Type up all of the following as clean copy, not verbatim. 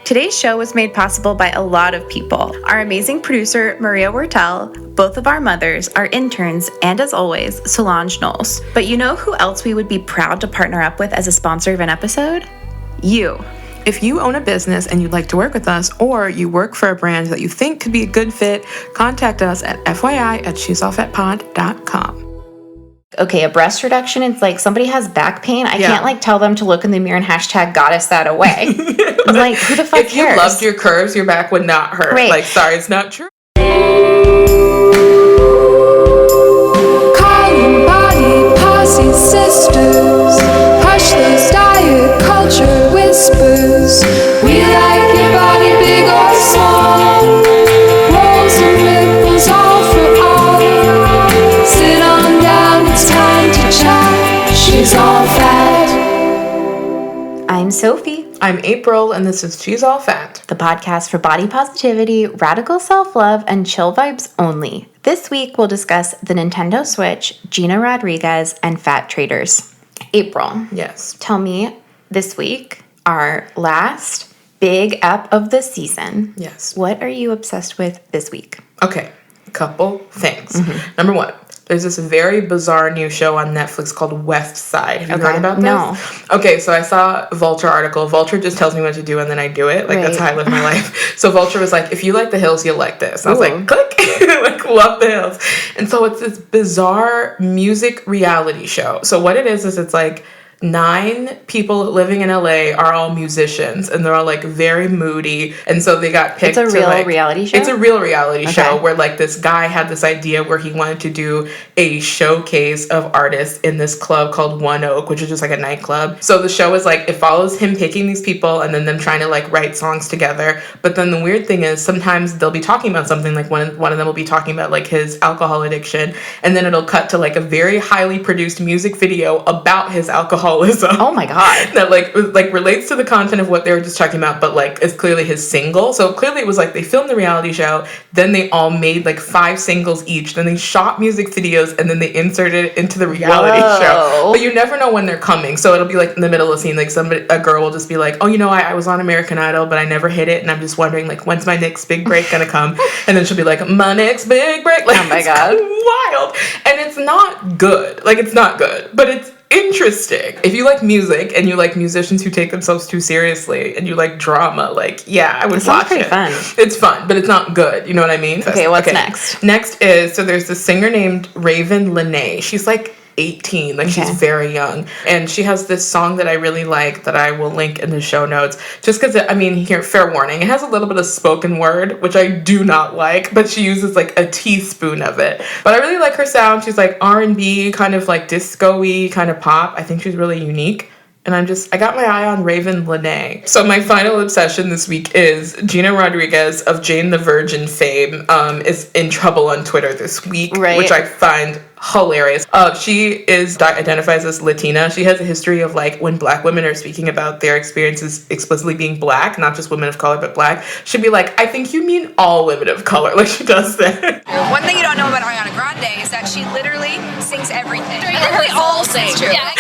Today's show was made possible by a lot of people. Our amazing producer, Maria Wertel, both of our mothers, our interns, and as always, Solange Knowles. But you know who else we would be proud to partner up with as a sponsor of an episode? You. If you own a business and you'd like to work with us, or you work for a brand that you think could be a good fit, contact us at fyi@she'sallfatpod.com. Okay, a breast reduction, it's like somebody has back pain. I can't like tell them to look in the mirror and hashtag goddess that away. I'm like, who the fuck if cares? If you loved your curves, your back would not hurt. Right. Like, sorry, it's not true. Calling body posse sisters, hush those diet culture whispers. We like your body big or small, rolls and ripples all for all. Sit on down, it's time to chat. She's all fat. I'm Sophie. I'm April, and this is She's All Fat, the podcast for body positivity, radical self-love, and chill vibes only. This week, we'll discuss the Nintendo Switch, Gina Rodriguez, and Fat Traitors. April. Yes. Tell me, this week, our last big ep of the season. Yes. What are you obsessed with this week? Okay, a couple things. Number one, there's this very bizarre new show on Netflix called Westside. Have you heard about this? No. Okay, so I saw a Vulture article. Vulture just tells me what to do and then I do it. Like, that's how I live my life. So Vulture was like, if you like the hills, you'll like this. And I was like, click. Like, love the hills. And so it's this bizarre music reality show. So what it is it's like 9 people living in LA are all musicians, and they're all like very moody, and so they got picked. It's a real reality show? It's a real reality show where like this guy had this idea where he wanted to do a showcase of artists in this club called One Oak, which is just like a nightclub. So the show is like, it follows him picking these people and then them trying to like write songs together. But then the weird thing is sometimes they'll be talking about something, like one of them will be talking about like his alcohol addiction, and then it'll cut to like a very highly produced music video about his alcoholism. Oh my god. That like relates to the content of what they were just talking about, but like it's clearly his single. So clearly it was like they filmed the reality show, then they all made like 5 singles each, then they shot music videos, and then they inserted it into the reality show. But you never know when they're coming. So it'll be like in the middle of the scene, like a girl will just be like, oh, you know, I was on American Idol, but I never hit it, and I'm just wondering like, when's my next big break gonna come? And then she'll be like, my next big break. Like, oh my god, wild. And it's not good. Like, it's not good, but it's interesting. If you like music and you like musicians who take themselves too seriously and you like drama, like, yeah, I would watch it. Fun. It's fun, but it's not good. You know what I mean? Okay, what's next? Next is, so there's this singer named Ravyn Lenae. She's like 18, like she's very young, and she has this song that I really like that I will link in the show notes, just because I mean, here, fair warning, it has a little bit of spoken word, which I do not like, but she uses like a teaspoon of it. But I really like her sound. She's like R&B, kind of like disco-y, kind of pop. I think she's really unique. And I got my eye on Ravyn Lenae. So my final obsession this week is Gina Rodriguez of Jane the Virgin fame is in trouble on Twitter this week, which I find hilarious. She identifies as Latina. She has a history of like when Black women are speaking about their experiences explicitly being Black, not just women of color, but Black, she'd be like, I think you mean all women of color. Like, she does that. One thing you don't know about Ariana Grande is that she literally sings everything. We all sing. Yeah.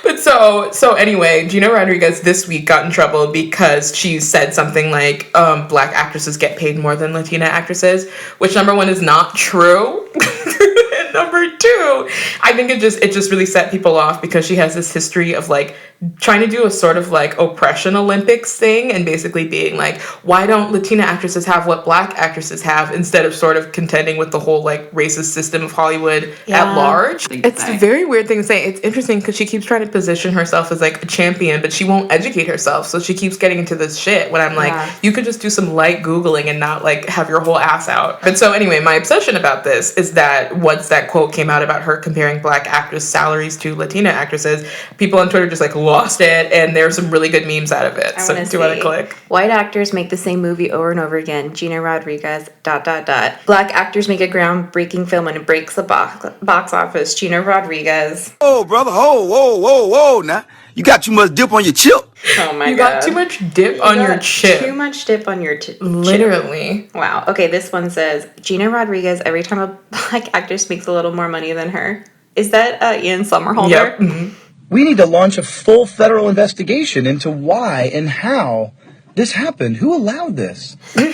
But so anyway, Gina Rodriguez this week got in trouble because she said something like, Black actresses get paid more than Latina actresses, which number one is not true. And number two, I think it just really set people off because she has this history of like trying to do a sort of like oppression Olympics thing and basically being like, why don't Latina actresses have what Black actresses have, instead of sort of contending with the whole like racist system of Hollywood at large. It's a very weird thing to say. It's interesting because she keeps trying to position herself as like a champion, but she won't educate herself. So she keeps getting into this shit when I'm like, you could just do some light Googling and not like have your whole ass out. But so anyway, my obsession about this is that once that quote came out about her comparing Black actress salaries to Latina actresses, people on Twitter just like lost it, and there's some really good memes out of it. So do you want to click? White actors make the same movie over and over again. Gina Rodriguez, ... Black actors make a groundbreaking film and it breaks the box office. Gina Rodriguez. Oh, brother, whoa, now. You got too much dip on your chip. Oh my god. You got too much dip on your chip. Too much dip on your chip. Literally. Wow. Okay, this one says, Gina Rodriguez, every time a Black actress makes a little more money than her. Is that Ian Somerhalder? Yep. Mm-hmm. We need to launch a full federal investigation into why and how This happened. Who allowed this? It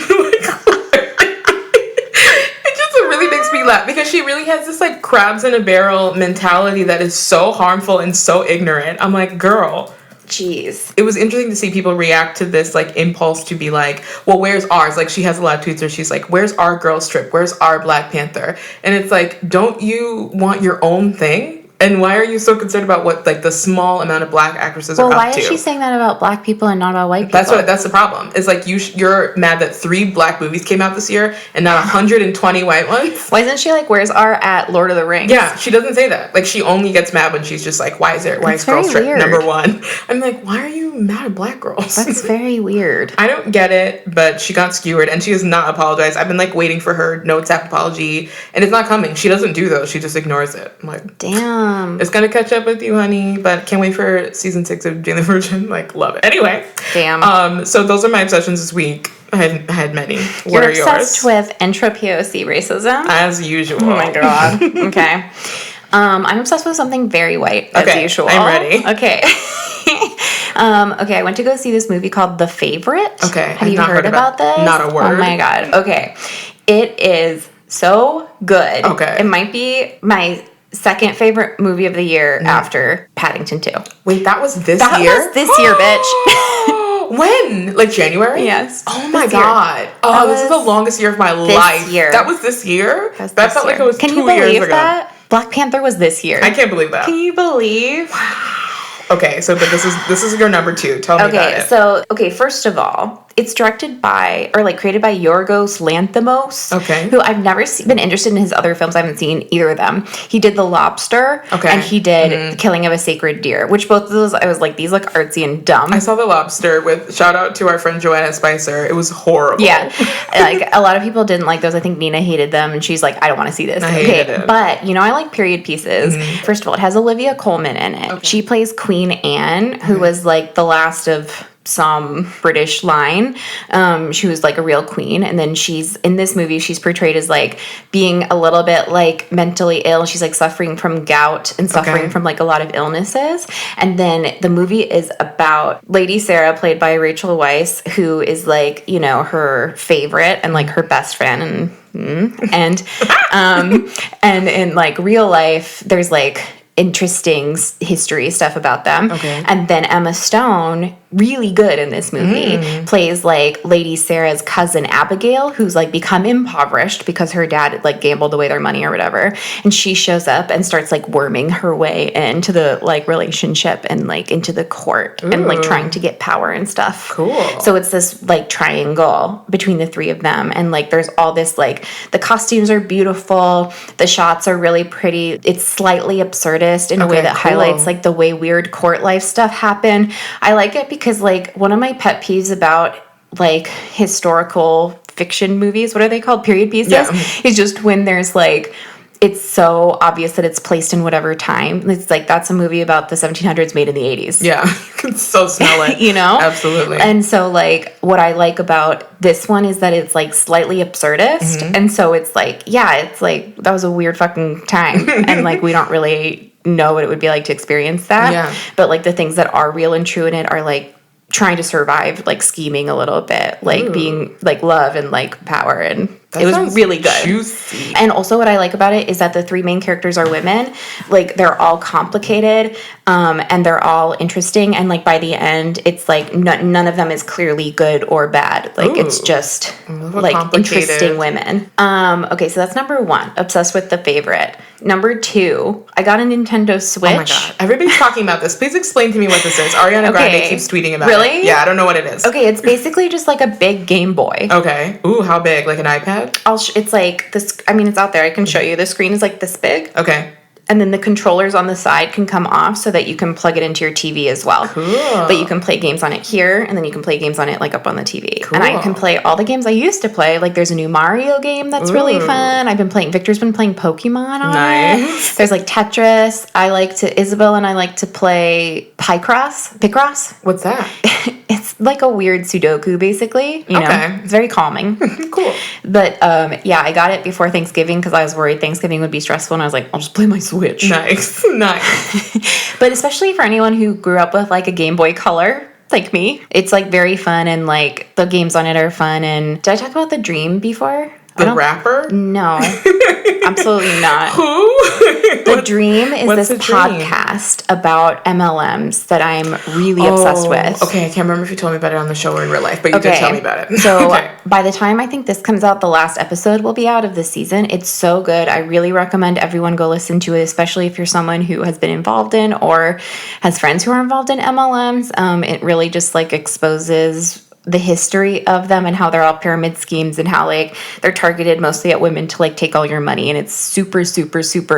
just really makes me laugh because she really has this like crabs in a barrel mentality that is so harmful and so ignorant. I'm like, girl. Jeez. It was interesting to see people react to this like impulse to be like, well, where's ours? Like she has a lot of tweets where she's like, where's our girl strip? Where's our Black Panther? And it's like, don't you want your own thing? And why are you so concerned about what like the small amount of Black actresses are up to? Well, why is she saying that about Black people and not about white people? That's the problem. It's like you're mad that 3 Black movies came out this year and not 120 white ones. Why isn't she like, where's our at Lord of the Rings? Yeah, she doesn't say that. Like she only gets mad when she's just like, why is girl strip number 1? I'm like, why are you mad at Black girls? That's very weird. I don't get it, but she got skewered and she has not apologized. I've been like waiting for her no tap apology and it's not coming. She doesn't do those. She just ignores it. I'm like, damn. It's gonna catch up with you, honey, but can't wait for season 6 of Jane the Virgin. Like, love it. Anyway. Damn. So those are my obsessions this week. I had many. What You're are yours? obsessed with intra-POC racism? As usual. Oh my god. Okay. I'm obsessed with something very white, as usual. I'm ready. Okay. Okay, I went to go see this movie called The Favorite. Okay. Have you heard about this? Not a word. Oh my god. Okay. It is so good. Okay. It might be my second favorite movie of the year after Paddington 2. Wait, that was this year? That was this year, bitch. When? Like January? Yes. Oh my god. Oh, this is the longest year of my life. Year. That was this year? That felt like it was 2 years ago. Can you believe that? Black Panther was this year. I can't believe that. Can you believe? Okay, so but this is your number 2. Tell me about it. So first of all, it's directed by, or like created by Yorgos Lanthimos. Okay. Who I've never been interested in his other films. I haven't seen either of them. He did The Lobster. Okay. And he did The Killing of a Sacred Deer, which both of those I was like, these look artsy and dumb. I saw The Lobster with, shout out to our friend Joanna Spicer. It was horrible. Yeah. Like a lot of people didn't like those. I think Nina hated them and she's like, I don't want to see this. I hated it. But I like period pieces. First of all, it has Olivia Colman in it. Okay. She plays Queen Anne, who was like the last of some British line. She was like a real queen, and then she's in this movie she's portrayed as like being a little bit like mentally ill. She's like suffering from gout and suffering from like a lot of illnesses. And then the movie is about Lady Sarah, played by Rachel Weisz, who is like, her favorite and like her best friend, and in like real life there's like interesting history stuff about them. Okay. And then Emma Stone, really good in this movie, plays like Lady Sarah's cousin Abigail, who's like become impoverished because her dad like gambled away their money or whatever. And she shows up and starts like worming her way into the like relationship and like into the court and like trying to get power and stuff. Cool. So it's this like triangle between the three of them. And like there's all this like, the costumes are beautiful. The shots are really pretty. It's slightly absurdist in a way that highlights like the way weird court life stuff happen. I like it because like one of my pet peeves about like historical fiction movies, what are they called? Period pieces? Yeah. Is just when there's like, it's so obvious that it's placed in whatever time. It's like, that's a movie about the 1700s made in the 80s. Yeah. You can so smell it. Absolutely. And so like what I like about this one is that it's like slightly absurdist. And so it's like, yeah, it's like that was a weird fucking time. And like we don't really know what it would be like to experience that. Yeah. But like the things that are real and true in it are like trying to survive, like scheming a little bit, like being like love and like power, and that it was really good. Juicy. And also what I like about it is that the three main characters are women. Like they're all complicated, and they're all interesting, and like by the end it's like none of them is clearly good or bad. Like it's just like interesting women. Okay, so that's number 1, obsessed with The Favorite. Number 2, I got a Nintendo Switch. Oh my god, everybody's talking about this. Please explain to me what this is. Ariana Grande keeps tweeting about it. Really? Yeah, I don't know what it is. Okay, it's basically just like a big Game Boy. Okay. Ooh, how big? Like an iPad? It's like this. I mean, it's out there. I can show you. The screen is like this big. Okay. And then the controllers on the side can come off so that you can plug it into your TV as well. Cool. But you can play games on it here, and then you can play games on it like up on the TV. Cool. And I can play all the games I used to play. Like there's a new Mario game that's really fun. Victor's been playing Pokemon on it. There's like Tetris. Isabel and I like to play Picross. What's that? It's like a weird Sudoku, basically. You know, it's very calming. Cool. But yeah, I got it before Thanksgiving because I was worried Thanksgiving would be stressful, and I was like, I'll just play my Switch. Nice. But especially for anyone who grew up with like a Game Boy Color, like me. It's like very fun, and like the games on it are fun. And did I talk about The Dream before? The rapper? No, absolutely not. Who? The Dream is What's this The Dream? podcast about MLMs that I'm really obsessed with. Okay, I can't remember if you told me about it on the show or in real life, but you did tell me about it. So by the time I think this comes out, the last episode will be out of this season. It's so good. I really recommend everyone go listen to it, especially if you're someone who has been involved in or has friends who are involved in MLMs. It really just like exposes the history of them and how they're all pyramid schemes and how like they're targeted mostly at women to like take all your money, and it's super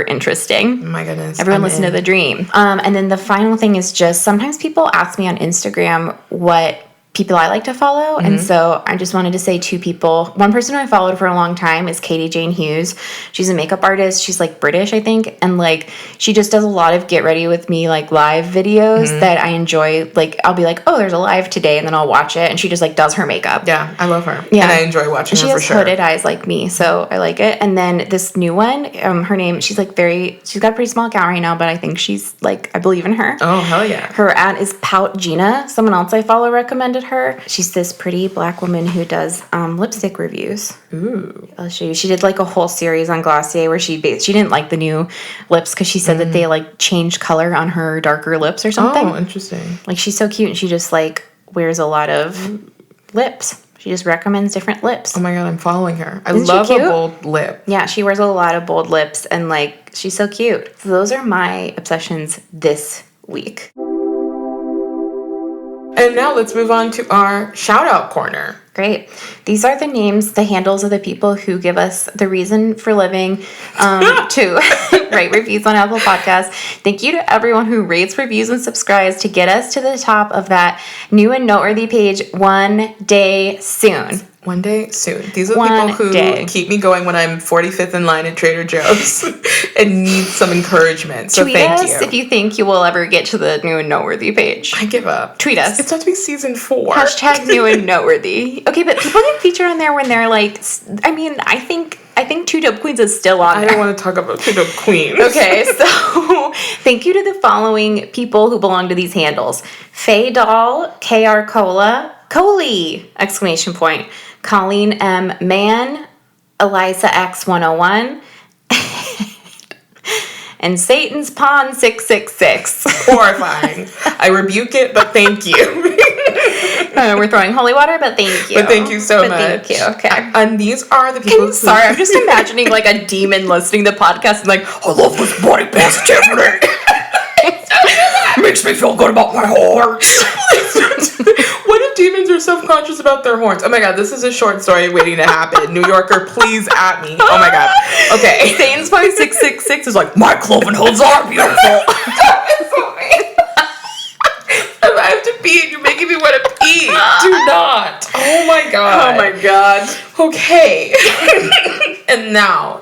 interesting. Oh my goodness. Everyone listen to The Dream. And then the final thing is just sometimes people ask me on Instagram what people I like to follow. And so I just wanted to say two people. One person who I followed for a long time is Katie Jane Hughes. She's a makeup artist. She's like British, I think. And like she just does a lot of get ready with me like live videos that I enjoy. Like I'll be like, oh, there's a live today, and then I'll watch it, and she just like does her makeup. Yeah, I love her. Yeah. And I enjoy watching her for sure. She has hooded eyes like me, so I like it. And then this new one, her name, she's got a pretty small account right now, but I think she's like, I believe in her. Oh, hell yeah. Her ad is Poutgena. Someone else I follow recommended her. She's this pretty black woman who does lipstick reviews. Ooh. I'll show you. She did like a whole series on Glossier where she didn't like the new lips because she said that they like changed color on her darker lips or something. Oh, interesting. Like she's so cute, and she just like wears a lot of lips. She just recommends different lips. Oh my god, I'm following her. I Isn't she love a cute? bold lip. Yeah, she wears a lot of bold lips, and like she's so cute. So those are my obsessions this week. And now let's move on to our shout out corner. Great. These are the names, the handles of the people who give us the reason for living to write reviews on Apple Podcasts. Thank you to everyone who rates, reviews, and subscribes to get us to the top of that new and noteworthy page one day soon. One day soon. These are the people who keep me going when I'm 45th in line at Trader Joe's and need some encouragement. So Tweet thank us you. if you think you will ever get to the new and noteworthy page. I give up. Tweet us. It's about to be season 4. Hashtag new and noteworthy. Okay, but people get featured on there when they're like, I mean, I think Two Dope Queens is still on there. I don't want to talk about Two Dope Queens. Okay, so thank you to the following people who belong to these handles. Faye Doll, KR Cola, Coley! Exclamation point. Colleen M. Mann, Eliza X101, and Satan's Pawn 666. Horrifying. I rebuke it, but thank you. We're throwing holy water, but thank you. But thank you so much. Thank you. Okay. And these are the people. Sorry, I'm just imagining like a demon listening to the podcast and like, I love this body positivity. Makes me feel good about my heart. What if demons are self-conscious about their horns? Oh my god, this is a short story waiting to happen. New Yorker, please at me. Oh my god. Okay. Satan's Pawn 666 is like, my cloven hooves are beautiful. I have to pee and you're making me want to pee. Do not. Oh my god. Oh my god. Okay. And now,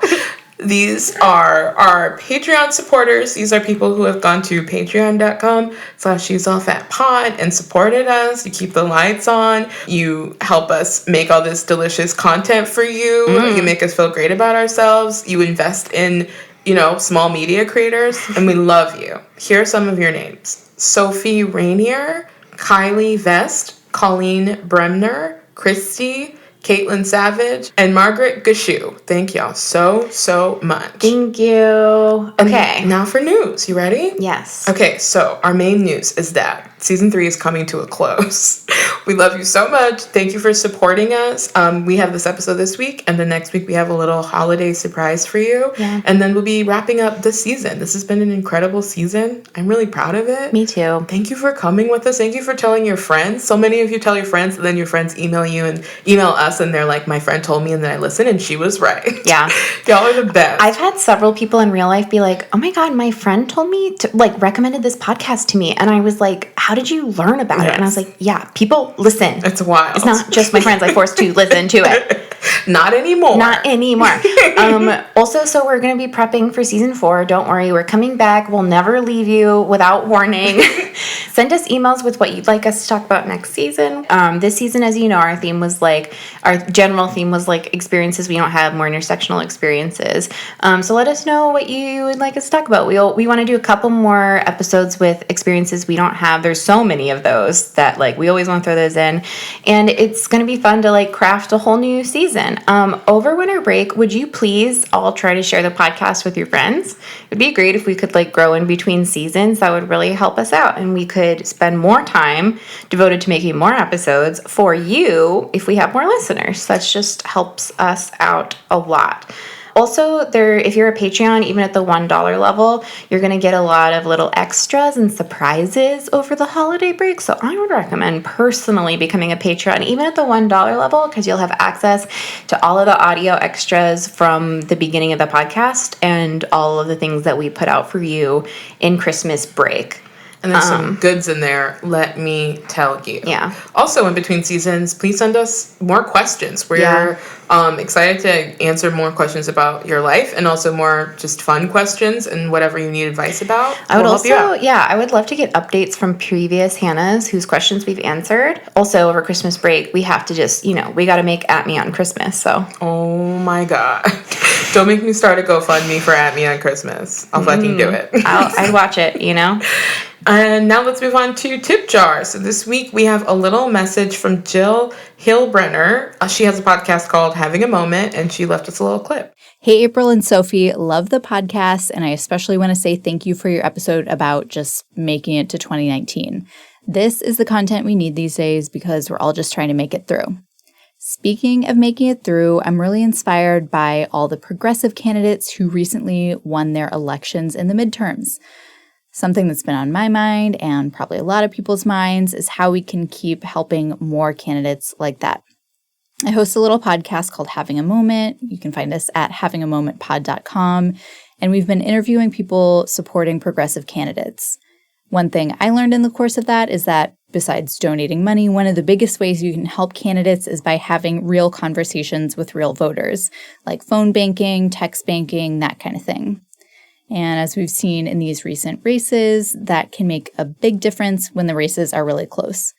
these are our Patreon supporters. These are people who have gone to patreon.com/she'sallfatpod and supported us. You keep the lights on. You help us make all this delicious content for you. You make us feel great about ourselves. You invest in, small media creators, and we love you. Here are some of your names. Sophie Rainier, Kylie Vest, Colleen Bremner, Christy, Caitlin Savage, and Margaret Gashu. Thank y'all so much. Thank you. Okay. And now for news. You ready? Yes. Okay, so our main news is that season 3 is coming to a close. We love you so much. Thank you for supporting us. We have this episode this week, and the next week we have a little holiday surprise for you. Yeah. And then we'll be wrapping up the season. This has been an incredible season. I'm really proud of it. Me too. Thank you for coming with us. Thank you for telling your friends. So many of you tell your friends, and then your friends email you and email us, and they're like, my friend told me, and then I listened, and she was right. Yeah. Y'all are the best. I've had several people in real life be like, oh my God, my friend told me to, recommended this podcast to me. And I was like, how did you learn about it? And I was like, yeah, people listen. It's wild. It's not just my friends I forced to listen to it. Not anymore. Not anymore. Also, so we're going to be prepping for season 4. Don't worry, we're coming back. We'll never leave you without warning. Send us emails with what you'd like us to talk about next season. This season, as you know, our general theme was like experiences we don't have, more intersectional experiences. So let us know what you would like us to talk about. We want to do a couple more episodes with experiences we don't have. There's so many of those that like we always want to throw those in, and it's going to be fun to like craft a whole new season. Over winter break, would you please all try to share the podcast with your friends? It'd be great if we could like grow in between seasons. That would really help us out, and we could spend more time devoted to making more episodes for you if we have more listeners. That just helps us out a lot. Also, if you're a Patreon, even at the $1 level, you're going to get a lot of little extras and surprises over the holiday break. So I would recommend personally becoming a Patreon, even at the $1 level, because you'll have access to all of the audio extras from the beginning of the podcast and all of the things that we put out for you in Christmas break. And there's some goods in there, let me tell you. Yeah. Also, in between seasons, please send us more questions. We're excited to answer more questions about your life, and also more just fun questions and whatever you need advice about. I would I would love to get updates from previous Hannahs whose questions we've answered. Also, over Christmas break, we have to just, we got to make At Me on Christmas, so. Oh my God. Don't make me start a GoFundMe for At Me on Christmas. I'll fucking do it. I'd watch it, And now let's move on to Tip Jar. So this week we have a little message from Jill Hilbrenner. She has a podcast called Having a Moment, and she left us a little clip. Hey, April and Sophie, love the podcast, and I especially want to say thank you for your episode about just making it to 2019. This is the content we need these days because we're all just trying to make it through. Speaking of making it through, I'm really inspired by all the progressive candidates who recently won their elections in the midterms. Something that's been on my mind and probably a lot of people's minds is how we can keep helping more candidates like that. I host a little podcast called Having a Moment. You can find us at havingamomentpod.com, and we've been interviewing people supporting progressive candidates. One thing I learned in the course of that is that besides donating money, one of the biggest ways you can help candidates is by having real conversations with real voters, like phone banking, text banking, that kind of thing. And as we've seen in these recent races, that can make a big difference when the races are really close.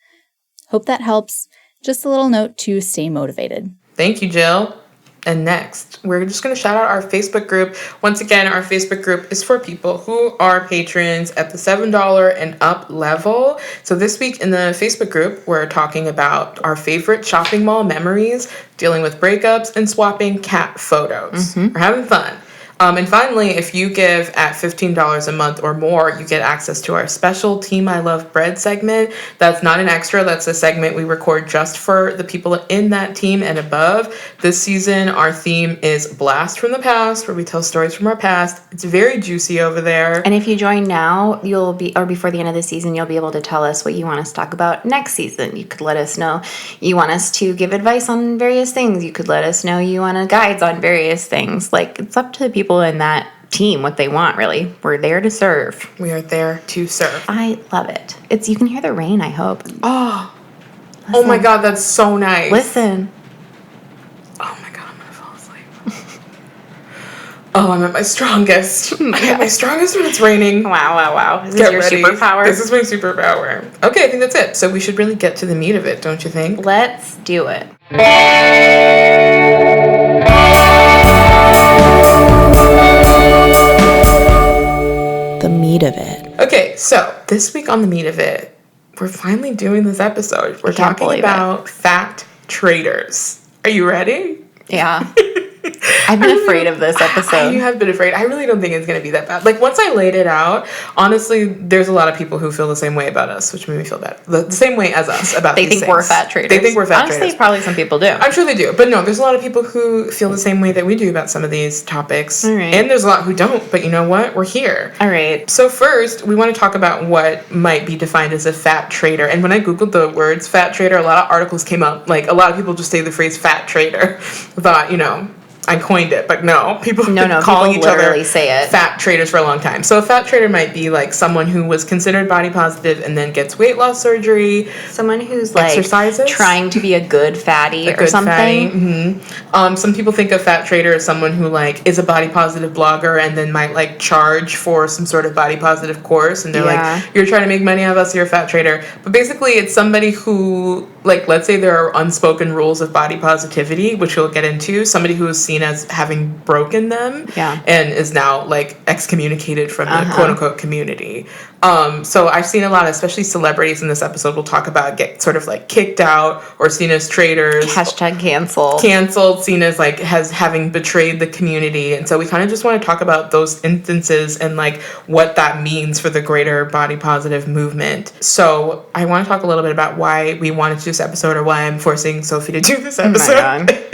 Hope that helps. Just a little note to stay motivated. Thank you, Jill. And next, we're just going to shout out our Facebook group. Once again, our Facebook group is for people who are patrons at the $7 and up level. So this week in the Facebook group, we're talking about our favorite shopping mall memories, dealing with breakups, and swapping cat photos. We're having fun. And finally, if you give at $15 a month or more, you get access to our special Team I Love Bread segment. That's not an extra. That's a segment we record just for the people in that team and above. This season, our theme is Blast from the Past, where we tell stories from our past. It's very juicy over there. And if you join now, before the end of the season, you'll be able to tell us what you want us to talk about next season. You could let us know you want us to give advice on various things. You could let us know you want guides on various things. Like, it's up to the people in that team what they want, really. We're there to serve. We are there to serve. I love it. You can hear the rain, I hope. Oh my God, that's so nice. Listen. Oh my God, I'm gonna fall asleep. I'm at my strongest. I'm at my strongest when it's raining. Wow. Is this your superpower? This is my superpower. Okay, I think that's it. So we should really get to the meat of it, don't you think? Let's do it. The meat of it. Okay, so this week on the meat of it, we're finally doing this episode. We're talking about Fat Traitors. Are you ready? Yeah. I've been afraid of this episode. You have been afraid. I really don't think it's going to be that bad. Like, once I laid it out, honestly, there's a lot of people who feel the same way about us, which made me feel bad. The same way as us about these things. They think we're fat traitors. They think we're fat traitors. Honestly, probably some people do. I'm sure they do. But no, there's a lot of people who feel the same way that we do about some of these topics. All right. And there's a lot who don't. But you know what? We're here. All right. So first, we want to talk about what might be defined as a fat traitor. And when I Googled the words fat traitor, a lot of articles came up. Like, a lot of people just say the phrase fat traitor. I thought, I coined it, but no, people have been calling each other say it. fat traitors for a long time. So a fat traitor might be like someone who was considered body positive and then gets weight loss surgery. Someone who's like exercises, trying to be a good fatty or something. Mm-hmm. Some people think a fat traitor is someone who like is a body positive blogger and then might like charge for some sort of body positive course, and they're like, you're trying to make money out of us, you're a fat traitor. But basically it's somebody who, like, let's say there are unspoken rules of body positivity, which we'll get into, somebody who is seen as having broken them and is now like excommunicated from the quote unquote community. So I've seen a lot, especially celebrities in this episode we'll talk about, get sort of like kicked out or seen as traitors. Hashtag canceled. Canceled, seen as like having betrayed the community. And so we kind of just want to talk about those instances and like what that means for the greater body positive movement. So I want to talk a little bit about why we wanted to do this episode, or why I'm forcing Sophie to do this episode. Oh my God.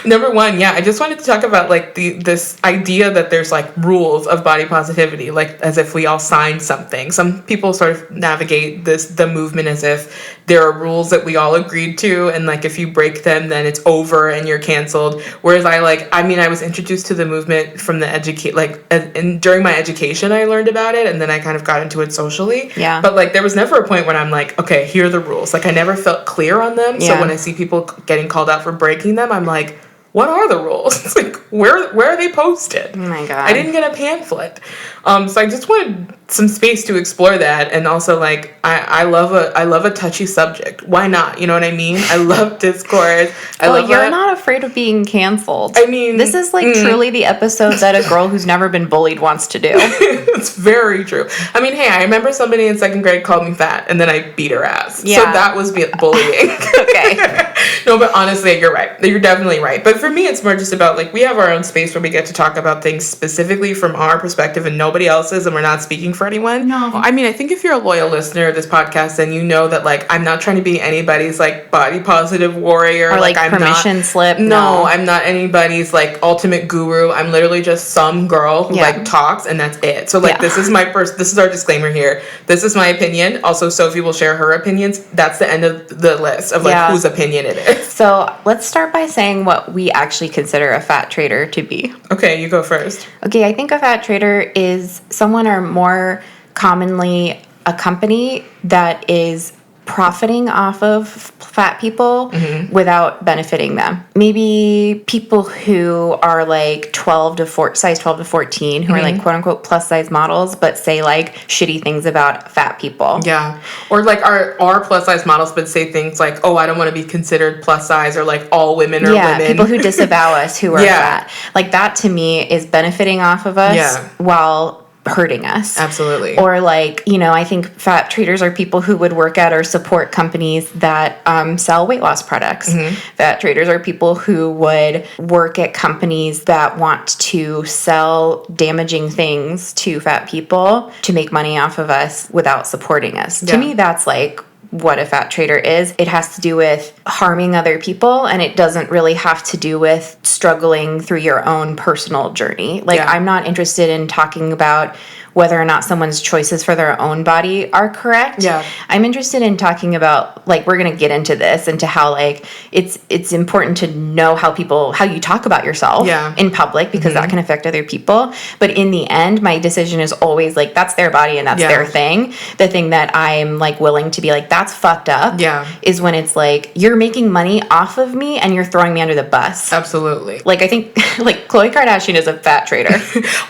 Number one, I just wanted to talk about like this idea that there's like rules of body positivity, like as if we all signed something. Some people sort of navigate the movement as if there are rules that we all agreed to, and like if you break them, then it's over and you're canceled. Whereas I was introduced to the movement from the during my education, I learned about it, and then I kind of got into it socially. Yeah. But like there was never a point when I'm like, okay, here are the rules. Like I never felt clear on them. Yeah. So when I see people getting called out for breaking them, I'm like, what are the rules? It's like, where are they posted? Oh my God. I didn't get a pamphlet. So I just wanted some space to explore that. And also, like, I love a touchy subject. Why not? You know what I mean? I love discourse. You're not afraid of being canceled. I mean, this is like truly the episode that a girl who's never been bullied wants to do. It's very true. I mean, hey, I remember somebody in second grade called me fat, and then I beat her ass. Yeah. So that was bullying. Okay. No, but honestly, you're right. You're definitely right. But for me, it's more just about, like, we have our own space where we get to talk about things specifically from our perspective and nobody else's, and we're not speaking for anyone. No. I mean, I think if you're a loyal listener of this podcast, then you know that, like, I'm not trying to be anybody's, like, body positive warrior. Or, like, I'm permission slip. No, I'm not anybody's, like, ultimate guru. I'm literally just some girl who, like, talks, and that's it. So, like, this is our disclaimer here. This is my opinion. Also, Sophie will share her opinions. That's the end of the list of, like, whose opinion it is. So let's start by saying what we actually consider a fat traitor to be. Okay, you go first. Okay, I think a fat traitor is someone, or more commonly a company, that is profiting off of fat people without benefiting them. Maybe people who are like size 12 to 14 who are like quote unquote plus size models, but say like shitty things about fat people. Yeah. Or like are plus size models, but say things like, oh, I don't want to be considered plus size, or like all women are women. People who disavow us who are fat. Like that to me is benefiting off of us while hurting us. Absolutely. Or like, I think fat traitors are people who would work at or support companies that sell weight loss products. Fat traitors are people who would work at companies that want to sell damaging things to fat people to make money off of us without supporting us. To me, that's like what a fat traitor is. It has to do with harming other people, and it doesn't really have to do with struggling through your own personal journey. Like, I'm not interested in talking about whether or not someone's choices for their own body are correct. Yeah. I'm interested in talking about, like, we're going to get into this, into how, like, it's important to know how you talk about yourself in public, because that can affect other people. But in the end, my decision is always, like, that's their body and that's their thing. The thing that I'm, like, willing to be like, that's fucked up is when it's like, you're making money off of me and you're throwing me under the bus. Absolutely. Like, I think, like, Khloe Kardashian is a fat traitor.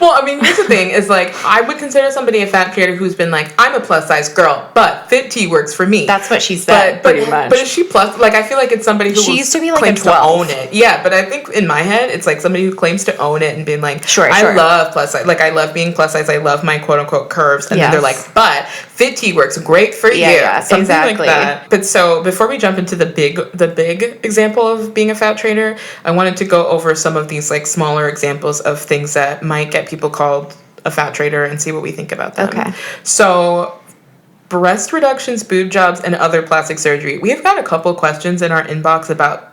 Well, I mean, here's the thing, is like, I would consider somebody a fat traitor who's been like, I'm a plus size girl, but fit tea works for me. That's what she said, pretty much. But is she plus? Like, I feel like it's somebody who used to be like claims a 12. to own it. Yeah, but I think in my head, it's like somebody who claims to own it and being like, I love plus size. Like, I love being plus size. I love my quote unquote curves. And then they're like, but fit tea works great for you. Yeah, something exactly. like that. But so before we jump into the big example of being a fat traitor, I wanted to go over some of these like smaller examples of things that might get people called a fat traitor and see what we think about them. Okay. So breast reductions, boob jobs, and other plastic surgery. We have got a couple questions in our inbox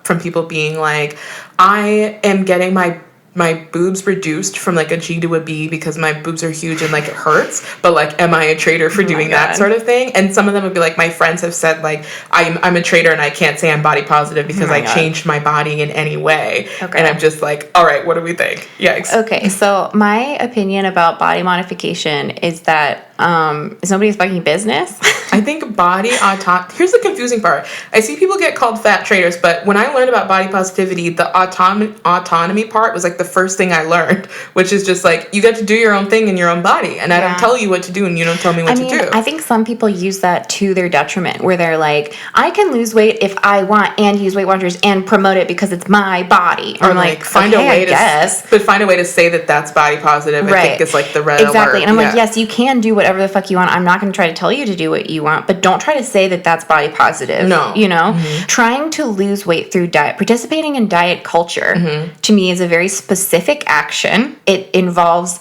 from people being like, I am getting my my boobs reduced from like a G to a B because my boobs are huge and like it hurts, but like am I a traitor for doing that sort of thing? And some of them would be like, my friends have said like I'm a traitor and I can't say I'm body positive because I changed my body in any way. Okay. And I'm just like, all right, what do we think? Yikes. Okay, so my opinion about body modification is that it's nobody's fucking business. I think body autonomy. Here's the confusing part. I see people get called fat traitors, but when I learned about body positivity, the autonomy part was like the first thing I learned, which is just like you get to do your own thing in your own body, and I don't tell you what to do, and you don't tell me what to do. I think some people use that to their detriment, where they're like, I can lose weight if I want, and use Weight Watchers and promote it because it's my body. Or like find a way to say that that's body positive. Right. I think it's like the red exactly. alert. And I'm like, yes, you can do whatever the fuck you want. I'm not going to try to tell you to do what you want, but don't try to say that that's body positive. No. You know? Mm-hmm. Trying to lose weight through diet, participating in diet culture, to me is a very specific action. It involves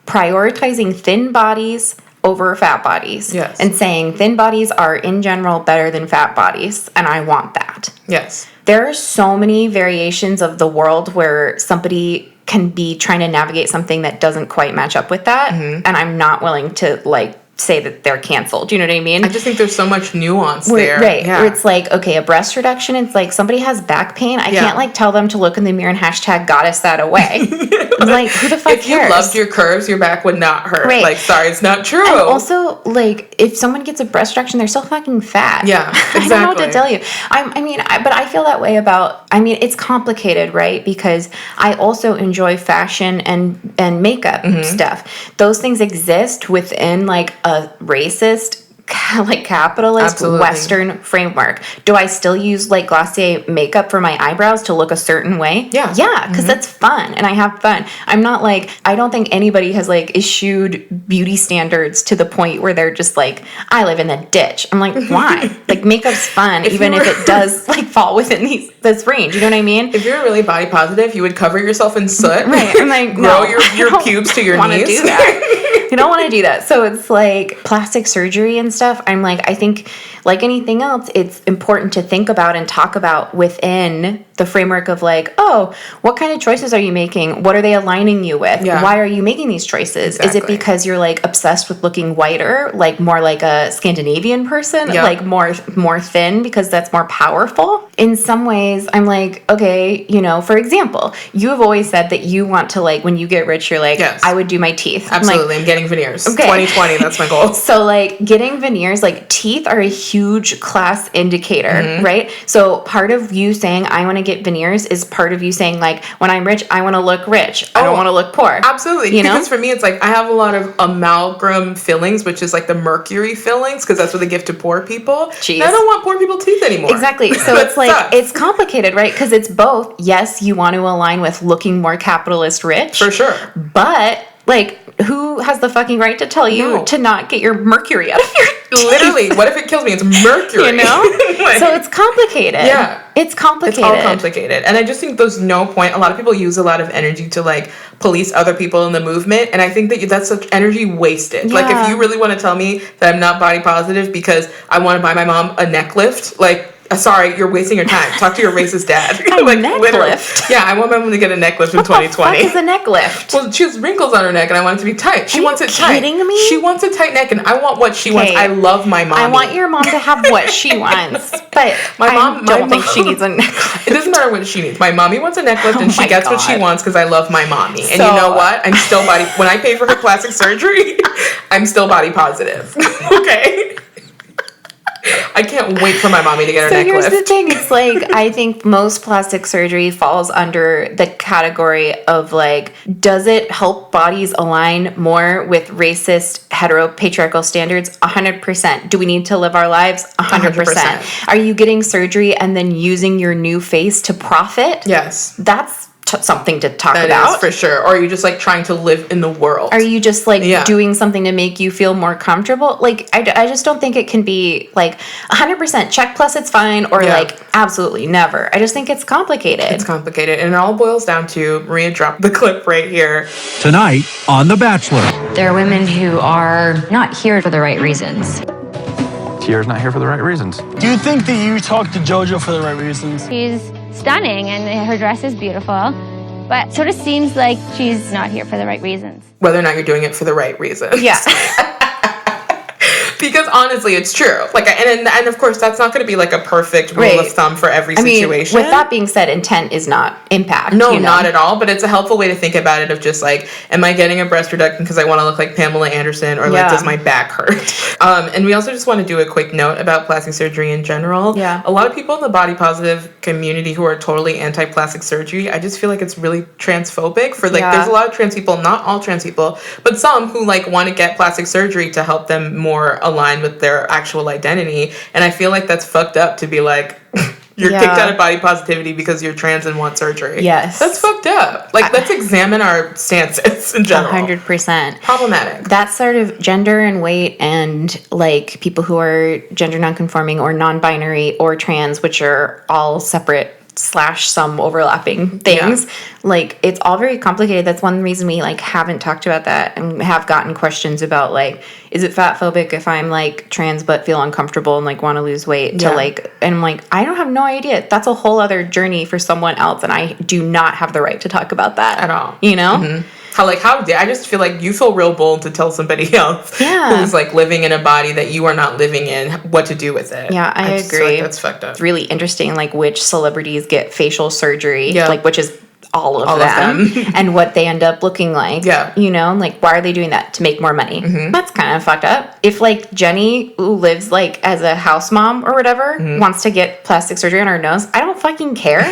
prioritizing thin bodies over fat bodies. Yes. And saying thin bodies are in general better than fat bodies, and I want that. Yes. There are so many variations of the world where somebody can be trying to navigate something that doesn't quite match up with that, and I'm not willing to like say that they're canceled. Do you know what I mean? I just think there's so much nuance there. Right. Yeah. Where it's like, okay, a breast reduction, it's like somebody has back pain. I can't like tell them to look in the mirror and hashtag goddess that away. I'm like, who the fuck cares? If you loved your curves, your back would not hurt. Right. Like, sorry, it's not true. And also, like, if someone gets a breast reduction, they're still fucking fat. Yeah, exactly. I don't know what to tell you. But I feel that way about, it's complicated, right? Because I also enjoy fashion and makeup stuff. Those things exist within, like, a racist, like capitalist Western framework. Do I still use like Glossier makeup for my eyebrows to look a certain way? Yeah. Yeah, because that's fun and I have fun. I'm not like, I don't think anybody has like issued beauty standards to the point where they're just like, I live in the ditch. I'm like, why? Like makeup's fun if it does like fall within this range. You know what I mean? If you're really body positive, you would cover yourself in soot. Right. I'm like, grow your pubes to your knees. Do that. You don't want to do that. So it's like plastic surgery and stuff. I'm like, I think like anything else, it's important to think about and talk about within the framework of like, oh, what kind of choices are you making? What are they aligning you with? Yeah. Why are you making these choices? Exactly. Is it because you're like obsessed with looking whiter, like more like a Scandinavian person, like more thin because that's more powerful? In some ways, I'm like, okay, for example, you have always said that you want to like, when you get rich, you're like, I would do my teeth. Absolutely. I'm getting veneers. Okay. 2020, that's my goal. So like getting veneers, like teeth are a huge class indicator, right? So part of you saying I want to get veneers is part of you saying like, when I'm rich, I want to look rich. I don't want to look poor. Absolutely. Because for me, it's like I have a lot of amalgam fillings, which is like the mercury fillings, because that's what they give to poor people. Jeez. I don't want poor people's teeth anymore. Exactly. So it's like, it's complicated, right? Because it's both, yes, you want to align with looking more capitalist rich. For sure. But like, who has the fucking right to tell you to not get your mercury out of your teeth? Literally, what if it kills me? It's mercury. Like, so it's complicated. Yeah. It's complicated. It's all complicated. And I just think there's no point. A lot of people use a lot of energy to like police other people in the movement. And I think that that's such energy wasted. Yeah. Like if you really want to tell me that I'm not body positive because I want to buy my mom a neck lift, like, sorry, you're wasting your time. Talk to your racist dad. Like neck lift? Yeah, I want my mom to get a neck lift in 2020. What the fuck is a neck lift? Well, she has wrinkles on her neck and I want it to be tight. She wants it tight. Are you kidding me? She wants a tight neck and I want what she wants. I love my mom. I want your mom to have what she wants. But I don't think she needs a neck lift. It doesn't matter what she needs. My mommy wants a neck lift and she gets what she wants because I love my mommy. And you know what? I'm still when I pay for her plastic surgery, I'm still body positive. Okay? I can't wait for my mommy to get her neck lift. So here's the thing. It's like, I think most plastic surgery falls under the category of like, does it help bodies align more with racist, heteropatriarchal standards? 100%. Do we need to live our lives? 100%. Are you getting surgery and then using your new face to profit? Yes. That's something to talk about. That is for sure. Or are you just like trying to live in the world? Are you just like doing something to make you feel more comfortable? Like, I just don't think it can be like 100% check plus it's fine or like absolutely never. I just think it's complicated. It's complicated. And it all boils down to, Maria dropped the clip right here. Tonight on The Bachelor. There are women who are not here for the right reasons. Tiara's not here for the right reasons. Do you think that you talked to JoJo for the right reasons? She's stunning and her dress is beautiful, but it sort of seems like she's not here for the right reasons. Whether or not you're doing it for the right reasons. Yeah. Because honestly, it's true. Like, and of course, that's not going to be like a perfect rule of thumb for every situation. With that being said, intent is not impact. No, not at all. But it's a helpful way to think about it. Of just like, am I getting a breast reduction because I want to look like Pamela Anderson, or like, does my back hurt? And we also just want to do a quick note about plastic surgery in general. Yeah. A lot of people in the body positive community who are totally anti-plastic surgery, I just feel like it's really transphobic. For like, there's a lot of trans people, not all trans people, but some who like want to get plastic surgery to help them more align with their actual identity. And I feel like that's fucked up to be like, you're kicked out of body positivity because you're trans and want surgery. Yes. That's fucked up. Like, let's examine our stances in general. 100%. Problematic. That sort of gender and weight and, like, people who are gender nonconforming or non-binary or trans, which are all separate / some overlapping things, like, it's all very complicated. That's one reason we, like, haven't talked about that and have gotten questions about, like, is it fat phobic if I'm, like, trans but feel uncomfortable and, like, want to lose weight to, like, and I'm like, I don't have no idea. That's a whole other journey for someone else, and I do not have the right to talk about that at all. You know? I just feel like you feel real bold to tell somebody else who's like living in a body that you are not living in what to do with it. Yeah, I agree. Like that's fucked up. It's really interesting, like, which celebrities get facial surgery, like, which is all of them. And what they end up looking like. Yeah. You know, like, why are they doing that? To make more money. That's kind of fucked up. If, like, Jenny, who lives, like, as a house mom or whatever, wants to get plastic surgery on her nose, I don't fucking care.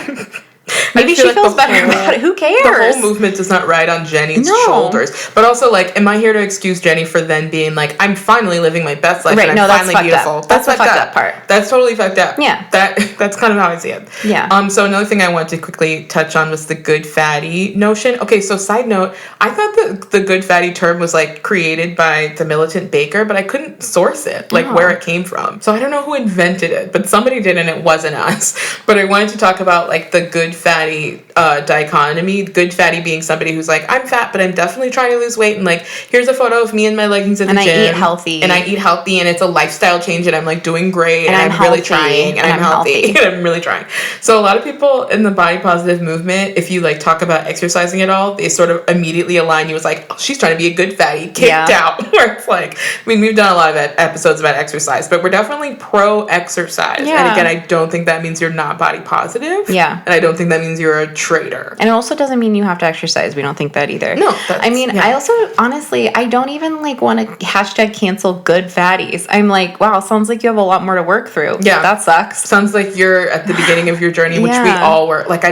Maybe she feels better about it. Who cares? The whole movement does not ride on Jenny's shoulders. But also, like, am I here to excuse Jenny for then being like, I'm finally living my best life and I'm finally beautiful? That's the fucked up part. That's totally fucked up. Yeah. That's kind of how I see it. Yeah. So another thing I wanted to quickly touch on was the good fatty notion. Okay, so side note, I thought that the good fatty term was like created by the militant baker, but I couldn't source it, like where it came from. So I don't know who invented it, but somebody did and it wasn't us. But I wanted to talk about like the good fatty dichotomy. Good fatty being somebody who's like, I'm fat, but I'm definitely trying to lose weight, and like, here's a photo of me in my leggings at the gym. And I eat healthy. And I eat healthy, and it's a lifestyle change, and I'm like doing great, and I'm really trying, and I'm healthy, and I'm really trying. So a lot of people in the body positive movement, if you like talk about exercising at all, they sort of immediately align you as like, oh, she's trying to be a good fatty, kicked out. Where it's like, I mean, we've done a lot of episodes about exercise, but we're definitely pro exercise. Yeah. And again, I don't think that means you're not body positive. Yeah. And I don't think that means you're a traitor. And it also doesn't mean you have to exercise. We don't think that either. No. I mean, I also, honestly, I don't even like want to hashtag cancel good fatties. I'm like, wow, sounds like you have a lot more to work through. Yeah. That sucks. Sounds like you're at the beginning of your journey, which we all were. Like,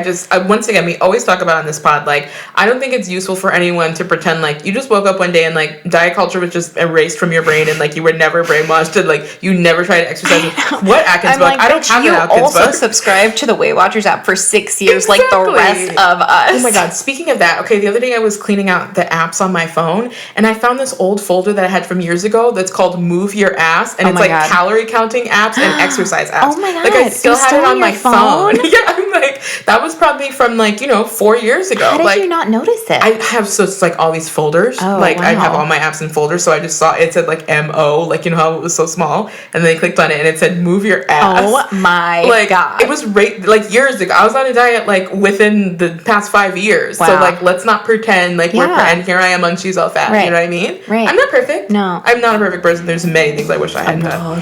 once again, we always talk about on this pod, like, I don't think it's useful for anyone to pretend like you just woke up one day and like diet culture was just erased from your brain and like you were never brainwashed and like you never tried to exercise. What Atkins book? Like, I don't have an Atkins book. You also subscribed to the Weight Watchers app for 6 years, like the rest of us. Oh my God. Speaking of that, okay, the other day I was cleaning out the apps on my phone and I found this old folder that I had from years ago that's called Move Your Ass, and it's like calorie counting apps and exercise apps. Oh my God. Like I still have it on my phone. Yeah, I'm like, that was probably from like, 4 years ago. How did like, you not notice it? I have, so it's like all these folders. Oh, like wow. I have all my apps in folders, so I just saw it said like MO, like how it was so small, and then I clicked on it and it said Move Your Ass. Oh my God. It was like years ago. I was on a diet like within the past 5 years. Wow. So like let's not pretend like and here I am on She's All Fat. Right. You know what I mean? Right. I'm not perfect. No. I'm not a perfect person. There's many things I wish I hadn't done.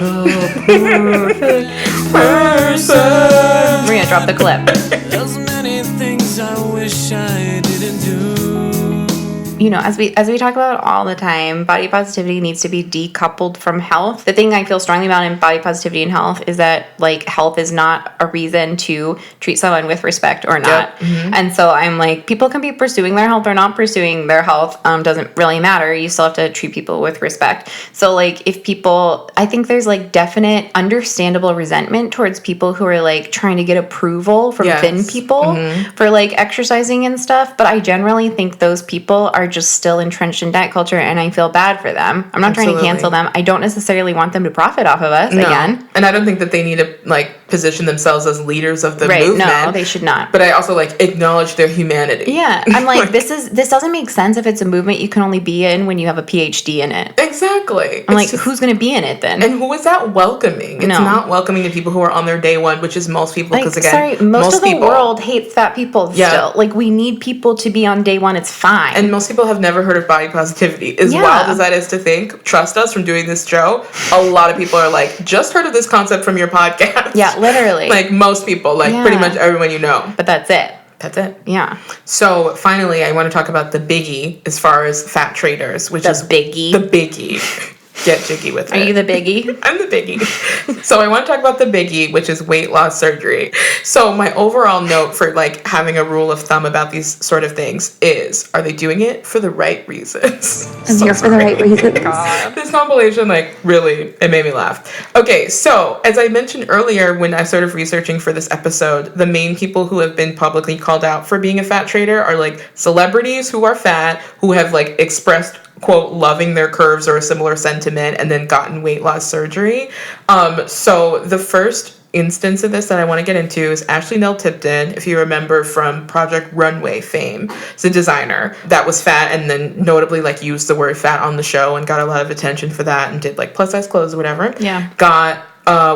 We're gonna drop the clip. There's many things I wish I didn't do. As we talk about all the time, body positivity needs to be decoupled from health. The thing I feel strongly about in body positivity and health is that like health is not a reason to treat someone with respect or not. Yep. Mm-hmm. And so I'm like, people can be pursuing their health or not pursuing their health. Doesn't really matter. You still have to treat people with respect. So like if people, I think there's like definite understandable resentment towards people who are like trying to get approval from thin people for like exercising and stuff. But I generally think those people are just still entrenched in diet culture, and I feel bad for them. I'm not trying to cancel them. I don't necessarily want them to profit off of us again. And I don't think that they need to like position themselves as leaders of the right, movement. no, they should not. But I also like acknowledge their humanity. Yeah, I'm like, this doesn't make sense if it's a movement you can only be in when you have a PhD in it. Exactly. I'm like, who's going to be in it then? And who is that welcoming? It's not welcoming to people who are on their day one, which is most people. Because again, most of the world hates fat people still. Like, we need people to be on day one. It's fine. And most people have never heard of body positivity. As wild as that is to think, trust us, from doing this show, a lot of people are like, just heard of this concept from your podcast. Yeah, literally. Like, most people, like pretty much everyone you know. But that's it. That's it. Yeah. So finally, I want to talk about the biggie as far as Fat Traitors, which is biggie. The biggie. Get jiggy with it. Are you the biggie? I'm the biggie. So I want to talk about the biggie, which is weight loss surgery. So my overall note for like having a rule of thumb about these sort of things is, are they doing it for the right reasons? I'm here for the right reasons. God. This compilation, like, really, it made me laugh. Okay, so as I mentioned earlier when I started researching for this episode, the main people who have been publicly called out for being a fat traitor are like celebrities who are fat, who have like expressed, quote, loving their curves or a similar sentiment, and then gotten weight loss surgery. So the first instance of this that I want to get into is Ashley Nell Tipton, if you remember from Project Runway fame. It's a designer that was fat and then notably like used the word fat on the show and got a lot of attention for that and did like plus size clothes or whatever. Yeah. Got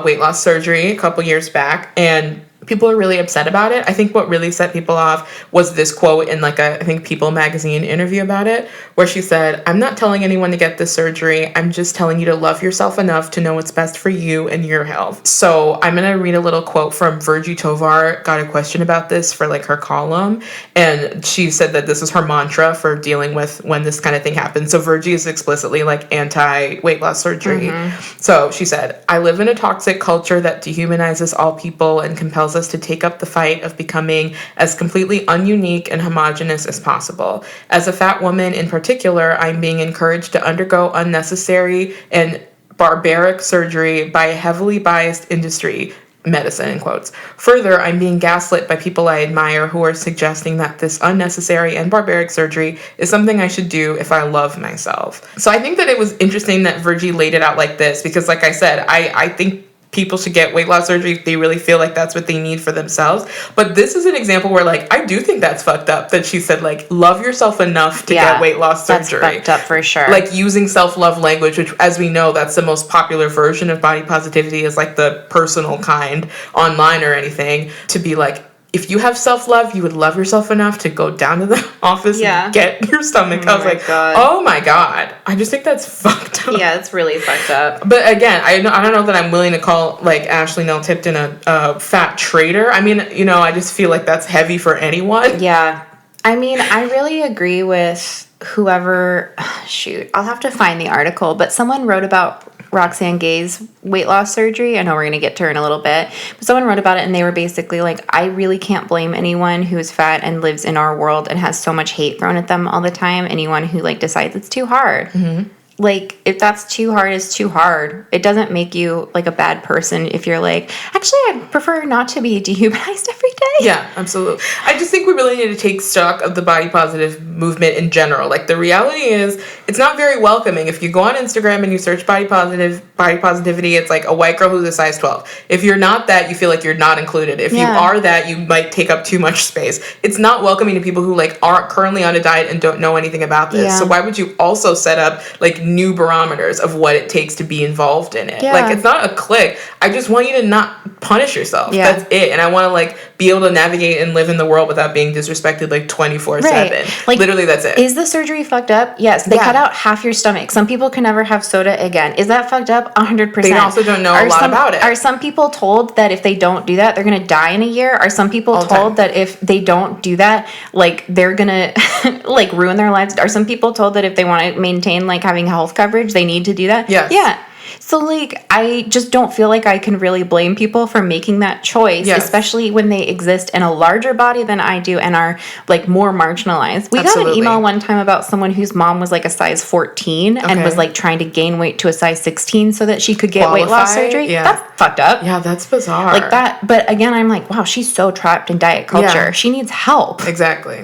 weight loss surgery a couple years back, and people are really upset about it. I think what really set people off was this quote in like a, I think, People magazine interview about it, where she said, "I'm not telling anyone to get this surgery. I'm just telling you to love yourself enough to know what's best for you and your health." So I'm going to read a little quote from Virgie Tovar, got a question about this for like her column. And she said that this is her mantra for dealing with when this kind of thing happens. So Virgie is explicitly like anti-weight loss surgery. Mm-hmm. So she said, "I live in a toxic culture that dehumanizes all people and compels us to take up the fight of becoming as completely ununique and homogenous as possible. As a fat woman in particular, I'm being encouraged to undergo unnecessary and barbaric surgery by a heavily biased industry, medicine in quotes. Further, I'm being gaslit by people I admire who are suggesting that this unnecessary and barbaric surgery is something I should do if I love myself." So I think that it was interesting that Virgie laid it out like this, because like I said, I think people should get weight loss surgery if they really feel like that's what they need for themselves. But this is an example where, like, I do think that's fucked up that she said, like, love yourself enough to get weight loss surgery. That's fucked up for sure. Like, using self-love language, which, as we know, that's the most popular version of body positivity, is like the personal kind online or anything, to be like, if you have self-love, you would love yourself enough to go down to the office and get your stomach. I was like, oh my God. I just think that's fucked up. Yeah, it's really fucked up. But again, I don't know that I'm willing to call like Ashley Nell Tipton a fat traitor. I mean, you know, I just feel like that's heavy for anyone. Yeah. I mean, I really agree with whoever, shoot, I'll have to find the article, but someone wrote about Roxane Gay's weight loss surgery. I know we're going to get to her in a little bit, but someone wrote about it and they were basically like, I really can't blame anyone who is fat and lives in our world and has so much hate thrown at them all the time. Anyone who like decides it's too hard. Mm-hmm. Like, if that's too hard, it's too hard. It doesn't make you, like, a bad person if you're like, actually, I prefer not to be dehumanized every day. Yeah, absolutely. I just think we really need to take stock of the body positive movement in general. Like, the reality is, it's not very welcoming. If you go on Instagram and you search body positivity, it's like a white girl who's a size 12. If you're not that, you feel like you're not included. If you are that, you might take up too much space. It's not welcoming to people who, like, aren't currently on a diet and don't know anything about this. Yeah. So why would you also set up, like, new barometers of what it takes to be involved in it? Yeah. Like, it's not a clique. I just want you to not punish yourself. Yeah. That's it. And I want to, like, be able to navigate and live in the world without being disrespected, like, 24/7. Right. Like, literally, that's it. Is the surgery fucked up? Yes. They cut out half your stomach. Some people can never have soda again. Is that fucked up? 100%. They also don't know a lot about it. Are some people told that if they don't do that, they're going to die in a year? Are some people told that if they don't do that, like, they're going to, like, ruin their lives? Are some people told that if they want to maintain, like, having health coverage, they need to do that? Yes. Yeah. So, like, I just don't feel like I can really blame people for making that choice, especially when they exist in a larger body than I do and are, like, more marginalized. We got an email one time about someone whose mom was, like, a size 14 and was, like, trying to gain weight to a size 16 so that she could get weight loss surgery. Yeah. That's fucked up. Yeah, that's bizarre. Like, that. But, again, I'm like, wow, she's so trapped in diet culture. Yeah. She needs help. Exactly.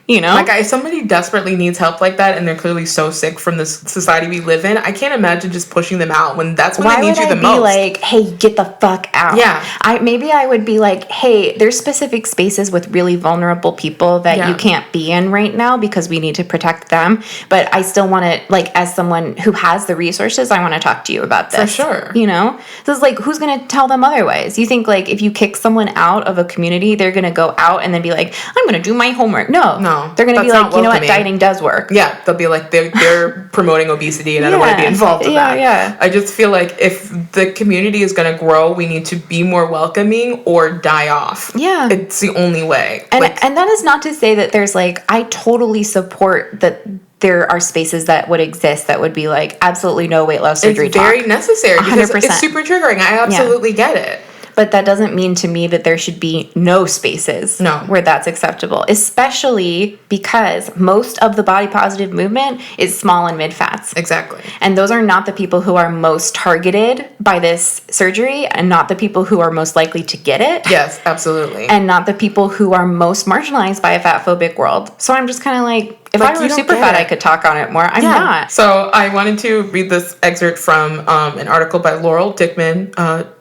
you know? Like, if somebody desperately needs help like that and they're clearly so sick from this society we live in, I can't imagine just pushing them out when that's when they need you the most. Why would I be like, hey, get the fuck out? Yeah. Maybe I would be like, hey, there's specific spaces with really vulnerable people that you can't be in right now because we need to protect them. But I still want to, like, as someone who has the resources, I want to talk to you about this. For sure. You know? So it's like, who's going to tell them otherwise? You think, like, if you kick someone out of a community, they're going to go out and then be like, I'm going to do my homework. No. They're going to be like, you know what, dieting does work. Yeah, they'll be like, they're promoting obesity and I don't want to be involved in that. Yeah. I just feel like if the community is going to grow, we need to be more welcoming or die off. Yeah. It's the only way. And that is not to say that there's like, I totally support that there are spaces that would exist that would be like, absolutely no weight loss surgery. It's very necessary because 100%. It's super triggering. I absolutely get it. But that doesn't mean to me that there should be no spaces where that's acceptable, especially because most of the body positive movement is small and mid fats. Exactly. And those are not the people who are most targeted by this surgery and not the people who are most likely to get it. Yes, absolutely. And not the people who are most marginalized by a fat phobic world. So I'm just kind of like, if I were super fat, I could talk on it more. I'm not. So I wanted to read this excerpt from an article by Laurel, Dickman,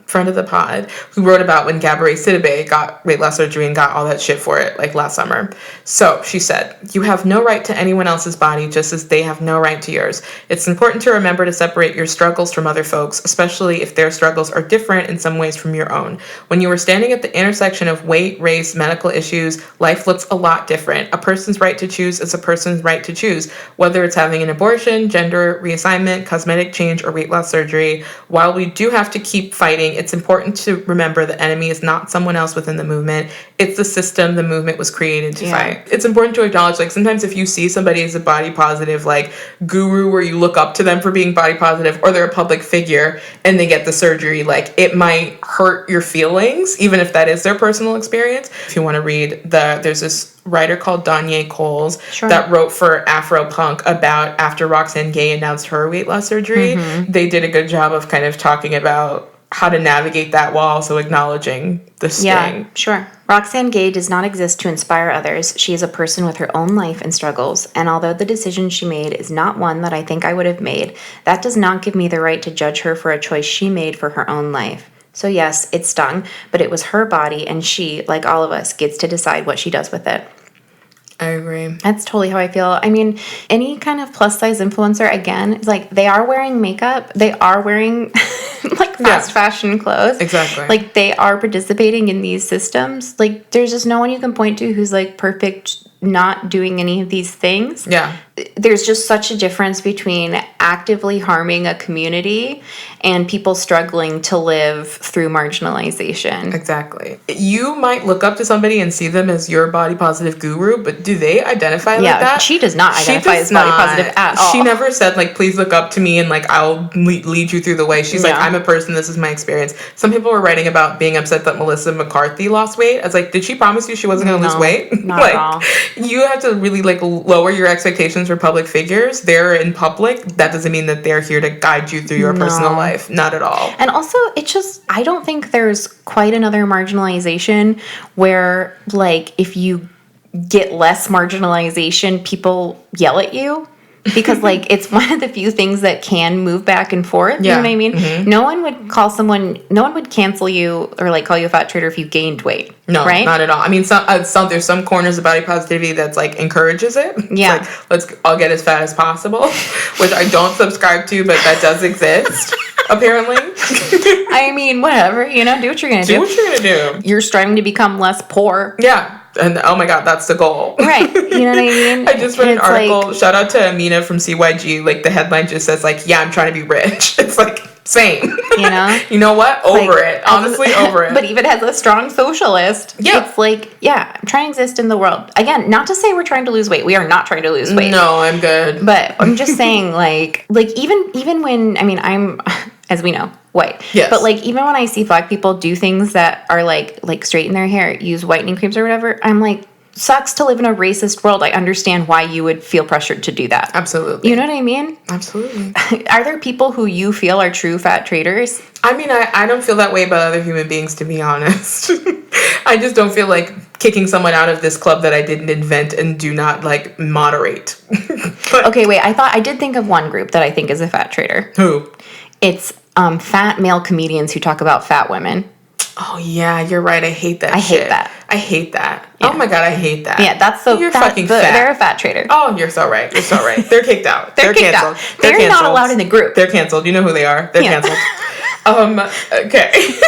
friend of the pod, who wrote about when Gabourey Sidibe got weight loss surgery and got all that shit for it, like last summer. So she said, "You have no right to anyone else's body, just as they have no right to yours. It's important to remember to separate your struggles from other folks, especially if their struggles are different in some ways from your own. When you are standing at the intersection of weight, race, medical issues, life looks a lot different. A person's right to choose is a person's right to choose, whether it's having an abortion, gender reassignment, cosmetic change, or weight loss surgery. While we do have to keep fighting, it's important to remember the enemy is not someone else within the movement. It's the system the movement was created to fight." It's important to acknowledge, like, sometimes if you see somebody as a body positive, like, guru, where you look up to them for being body positive, or they're a public figure and they get the surgery, like, it might hurt your feelings, even if that is their personal experience. If you want to read there's this writer called Donyae that wrote for Afropunk about after Roxane announced her weight loss surgery. They did a good job of kind of talking about how to navigate that while also acknowledging the sting. Yeah, sure. Roxane Gay does not exist to inspire others. She is a person with her own life and struggles, and although the decision she made is not one that I think I would have made, that does not give me the right to judge her for a choice she made for her own life. So yes, it stung, but it was her body, and she, like all of us, gets to decide what she does with it. I agree. That's totally how I feel. I mean, any kind of plus size influencer, again, it's like they are wearing makeup. They are wearing like fast fashion clothes. Exactly. Like they are participating in these systems. Like there's just no one you can point to who's like perfect not doing any of these things. Yeah. There's just such a difference between actively harming a community and people struggling to live through marginalization. Exactly. You might look up to somebody and see them as your body positive guru, but do they identify like that? She does not identify as body positive at all. She never said, like, please look up to me and, like, I'll lead you through the way. She's like, I'm a person, this is my experience. Some people were writing about being upset that Melissa McCarthy lost weight. I was like, did she promise you she wasn't going to lose weight? Not like, at all. You have to really, like, lower your expectations for public figures. They're in public. That doesn't mean that they're here to guide you through your personal life. Not at all. And also, it's just, I don't think there's quite another marginalization where, like, if you get less marginalization, people yell at you. Because, like, it's one of the few things that can move back and forth. You know what I mean? Mm-hmm. No one would cancel you or, like, call you a fat traitor if you gained weight. No, right? Not at all. I mean, there's some corners of body positivity that's, like, encourages it. Yeah. It's like, let's all get as fat as possible, which I don't subscribe to, but that does exist, apparently. I mean, whatever, do what you're going to do. Do what you're going to do. You're striving to become less poor. Yeah. And oh my God, that's the goal. Right. You know what I mean? I just read an article. Shout out to Amina from CYG. Like, the headline just says, like, yeah, I'm trying to be rich. It's like, same. You know what? Over it. Honestly, over it. But even as a strong socialist, it's like, yeah, I'm trying to exist in the world. Again, not to say we're trying to lose weight. We are not trying to lose weight. No, I'm good. But I'm just saying, like even when, I mean, I'm, as we know, white. Yes. But, like, even when I see Black people do things that are, like straighten their hair, use whitening creams or whatever, I'm like, sucks to live in a racist world. I understand why you would feel pressured to do that. Absolutely. You know what I mean? Absolutely. Are there people who you feel are true fat traitors? I mean, I don't feel that way about other human beings, to be honest. I just don't feel like kicking someone out of this club that I didn't invent and do not like moderate. Okay, wait. I did think of one group that I think is a fat traitor. Who? It's fat male comedians who talk about fat women. Oh yeah, you're right. I hate that. I hate that. I hate that. Yeah. Oh my god, I hate that. Yeah, that's so. You're fucking fat. They're a fat traitor. Oh, you're so right. You're so right. They're kicked out. They're kicked canceled. out. They're not allowed in the group. They're canceled. You know who they are. They're canceled. Okay.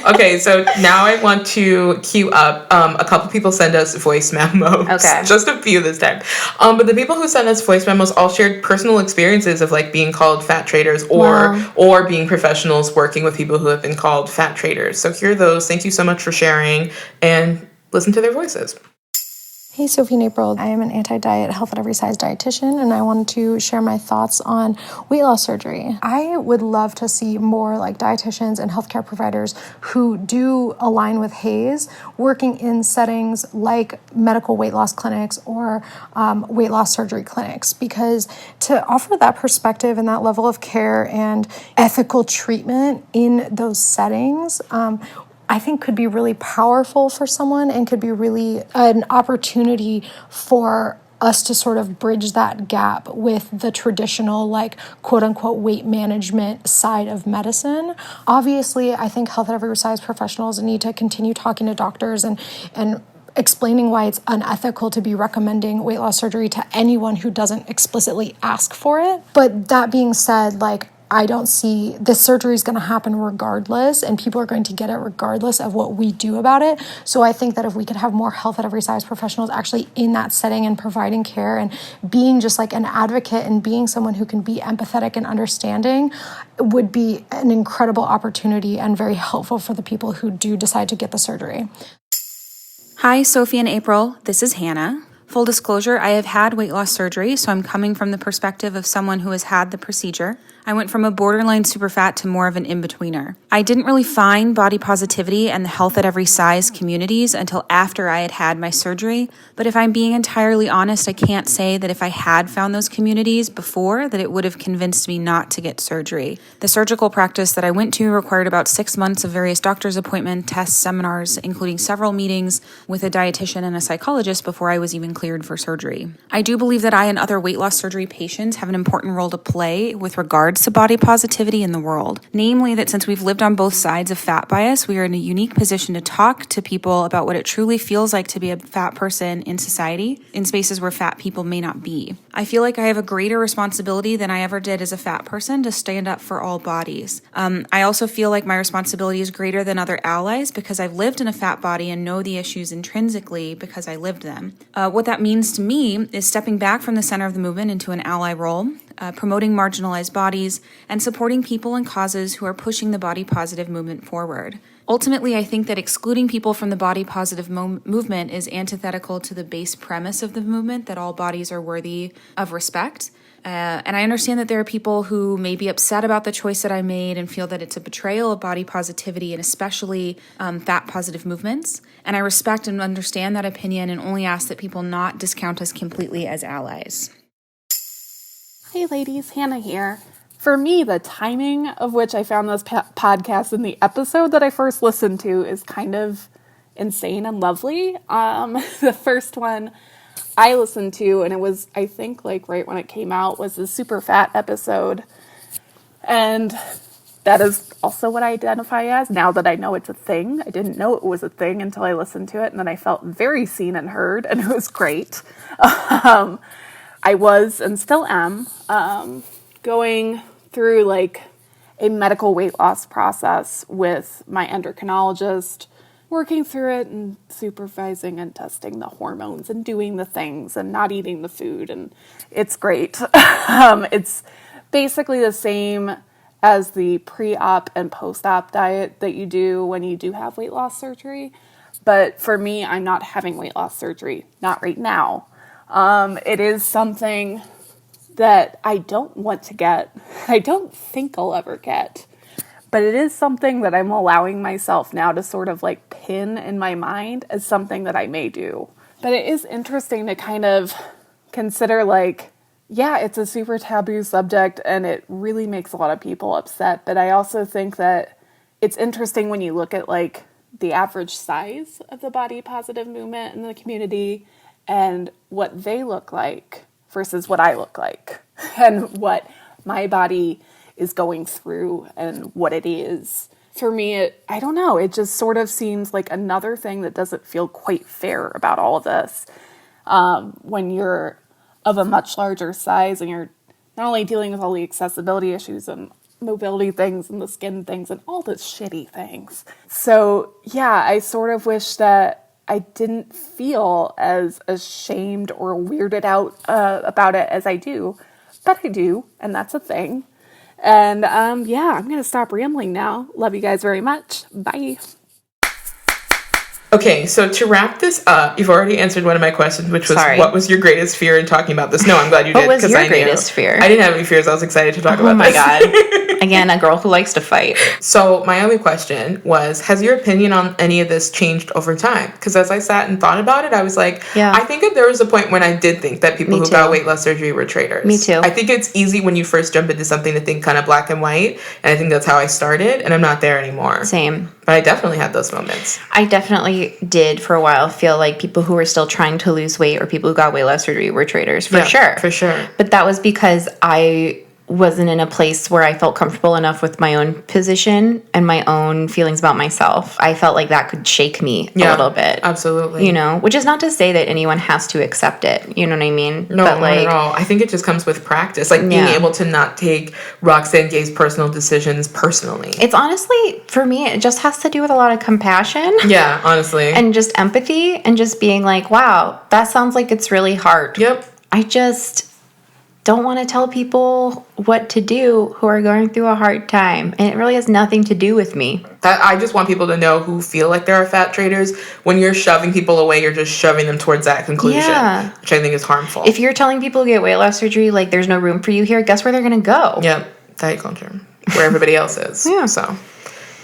Okay, so now I want to queue up a couple people send us voice memos. Okay. Just a few this time. But the people who sent us voice memos all shared personal experiences of like being called fat traitors or being professionals working with people who have been called fat traitors. So here are those. Thank you so much for sharing and listen to their voices. Hey, Sophie and April. I am an anti-diet, health at every size dietitian, and I wanted to share my thoughts on weight loss surgery. I would love to see more like dietitians and healthcare providers who do align with HAES working in settings like medical weight loss clinics or weight loss surgery clinics, because to offer that perspective and that level of care and ethical treatment in those settings, I think could be really powerful for someone and could be really an opportunity for us to sort of bridge that gap with the traditional, like, quote unquote, weight management side of medicine. Obviously, I think health at every size professionals need to continue talking to doctors and explaining why it's unethical to be recommending weight loss surgery to anyone who doesn't explicitly ask for it. But that being said, like, I don't see this surgery is going to happen regardless, and people are going to get it regardless of what we do about it. So I think that if we could have more health at every size professionals actually in that setting and providing care and being just like an advocate and being someone who can be empathetic and understanding would be an incredible opportunity and very helpful for the people who do decide to get the surgery. Hi, Sophie and April. This is Hannah. Full disclosure, I have had weight loss surgery, so I'm coming from the perspective of someone who has had the procedure. I went from a borderline super fat to more of an in-betweener. I didn't really find body positivity and the health at every size communities until after I had had my surgery, but if I'm being entirely honest, I can't say that if I had found those communities before, that it would have convinced me not to get surgery. The surgical practice that I went to required about 6 months of various doctor's appointments, tests, seminars, including several meetings with a dietitian and a psychologist before I was even cleared for surgery. I do believe that I and other weight loss surgery patients have an important role to play with regards to body positivity in the world. Namely, that since we've lived on both sides of fat bias, we are in a unique position to talk to people about what it truly feels like to be a fat person in society, in spaces where fat people may not be. I feel like I have a greater responsibility than I ever did as a fat person to stand up for all bodies. I also feel like my responsibility is greater than other allies because I've lived in a fat body and know the issues intrinsically because I lived them. What that means to me is stepping back from the center of the movement into an ally role, promoting marginalized bodies, and supporting people and causes who are pushing the body positive movement forward. Ultimately, I think that excluding people from the body positive movement is antithetical to the base premise of the movement, that all bodies are worthy of respect. And I understand that there are people who may be upset about the choice that I made and feel that it's a betrayal of body positivity and especially fat positive movements. And I respect and understand that opinion and only ask that people not discount us completely as allies. Hey ladies, Hannah here. For me, the timing of which I found this podcast and the episode that I first listened to is kind of insane and lovely. The first one I listened to, and it was, I think, like right when it came out, was the super fat episode. And that is also what I identify as now that I know it's a thing. I didn't know it was a thing until I listened to it, and then I felt very seen and heard, and it was great. I was, and still am, going through like a medical weight loss process with my endocrinologist, working through it and supervising and testing the hormones and doing the things and not eating the food, and it's great. It's basically the same as the pre-op and post-op diet that you do when you do have weight loss surgery, but for me, I'm not having weight loss surgery, not right now. It is something that I don't want to get. I don't think I'll ever get. But it is something that I'm allowing myself now to sort of like pin in my mind as something that I may do. But it is interesting to kind of consider like, yeah, it's a super taboo subject and it really makes a lot of people upset. But I also think that it's interesting when you look at like the average size of the body positive movement in the community and what they look like versus what I look like and what my body is going through and what it is. For me, I don't know, it just sort of seems like another thing that doesn't feel quite fair about all of this. When you're of a much larger size and you're not only dealing with all the accessibility issues and mobility things and the skin things and all the shitty things. So yeah, I sort of wish that I didn't feel as ashamed or weirded out about it as I do, but I do, and that's a thing. And yeah, I'm going to stop rambling now. Love you guys very much. Bye. Okay, so to wrap this up, you've already answered one of my questions, which was, what was your greatest fear in talking about this? No, I'm glad you did. What was your greatest fear? I didn't have any fears. I was excited to talk about this. Oh my God. Again, a girl who likes to fight. So my only question was, has your opinion on any of this changed over time? Because as I sat and thought about it, I was like, I think that there was a point when I did think that people who got weight loss surgery were traitors. Me too. I think it's easy when you first jump into something to think kind of black and white. And I think that's how I started. And I'm not there anymore. Same. But I definitely had those moments. I definitely did for a while feel like people who were still trying to lose weight or people who got weight loss surgery were traitors, for sure. For sure. But that was because I wasn't in a place where I felt comfortable enough with my own position and my own feelings about myself. I felt like that could shake me a little bit. Absolutely. You know, which is not to say that anyone has to accept it. You know what I mean? No, but not at all. I think it just comes with practice. Like being able to not take Roxane Gay's personal decisions personally. It's honestly, for me, it just has to do with a lot of compassion. Yeah, honestly. And just empathy and just being like, wow, that sounds like it's really hard. Yep. I just don't want to tell people what to do who are going through a hard time. And it really has nothing to do with me. I just want people to know who feel like there are fat traitors. When you're shoving people away, you're just shoving them towards that conclusion, which I think is harmful. If you're telling people to get weight loss surgery, like there's no room for you here, guess where they're going to go? Yep, diet culture, where everybody else is. Yeah. So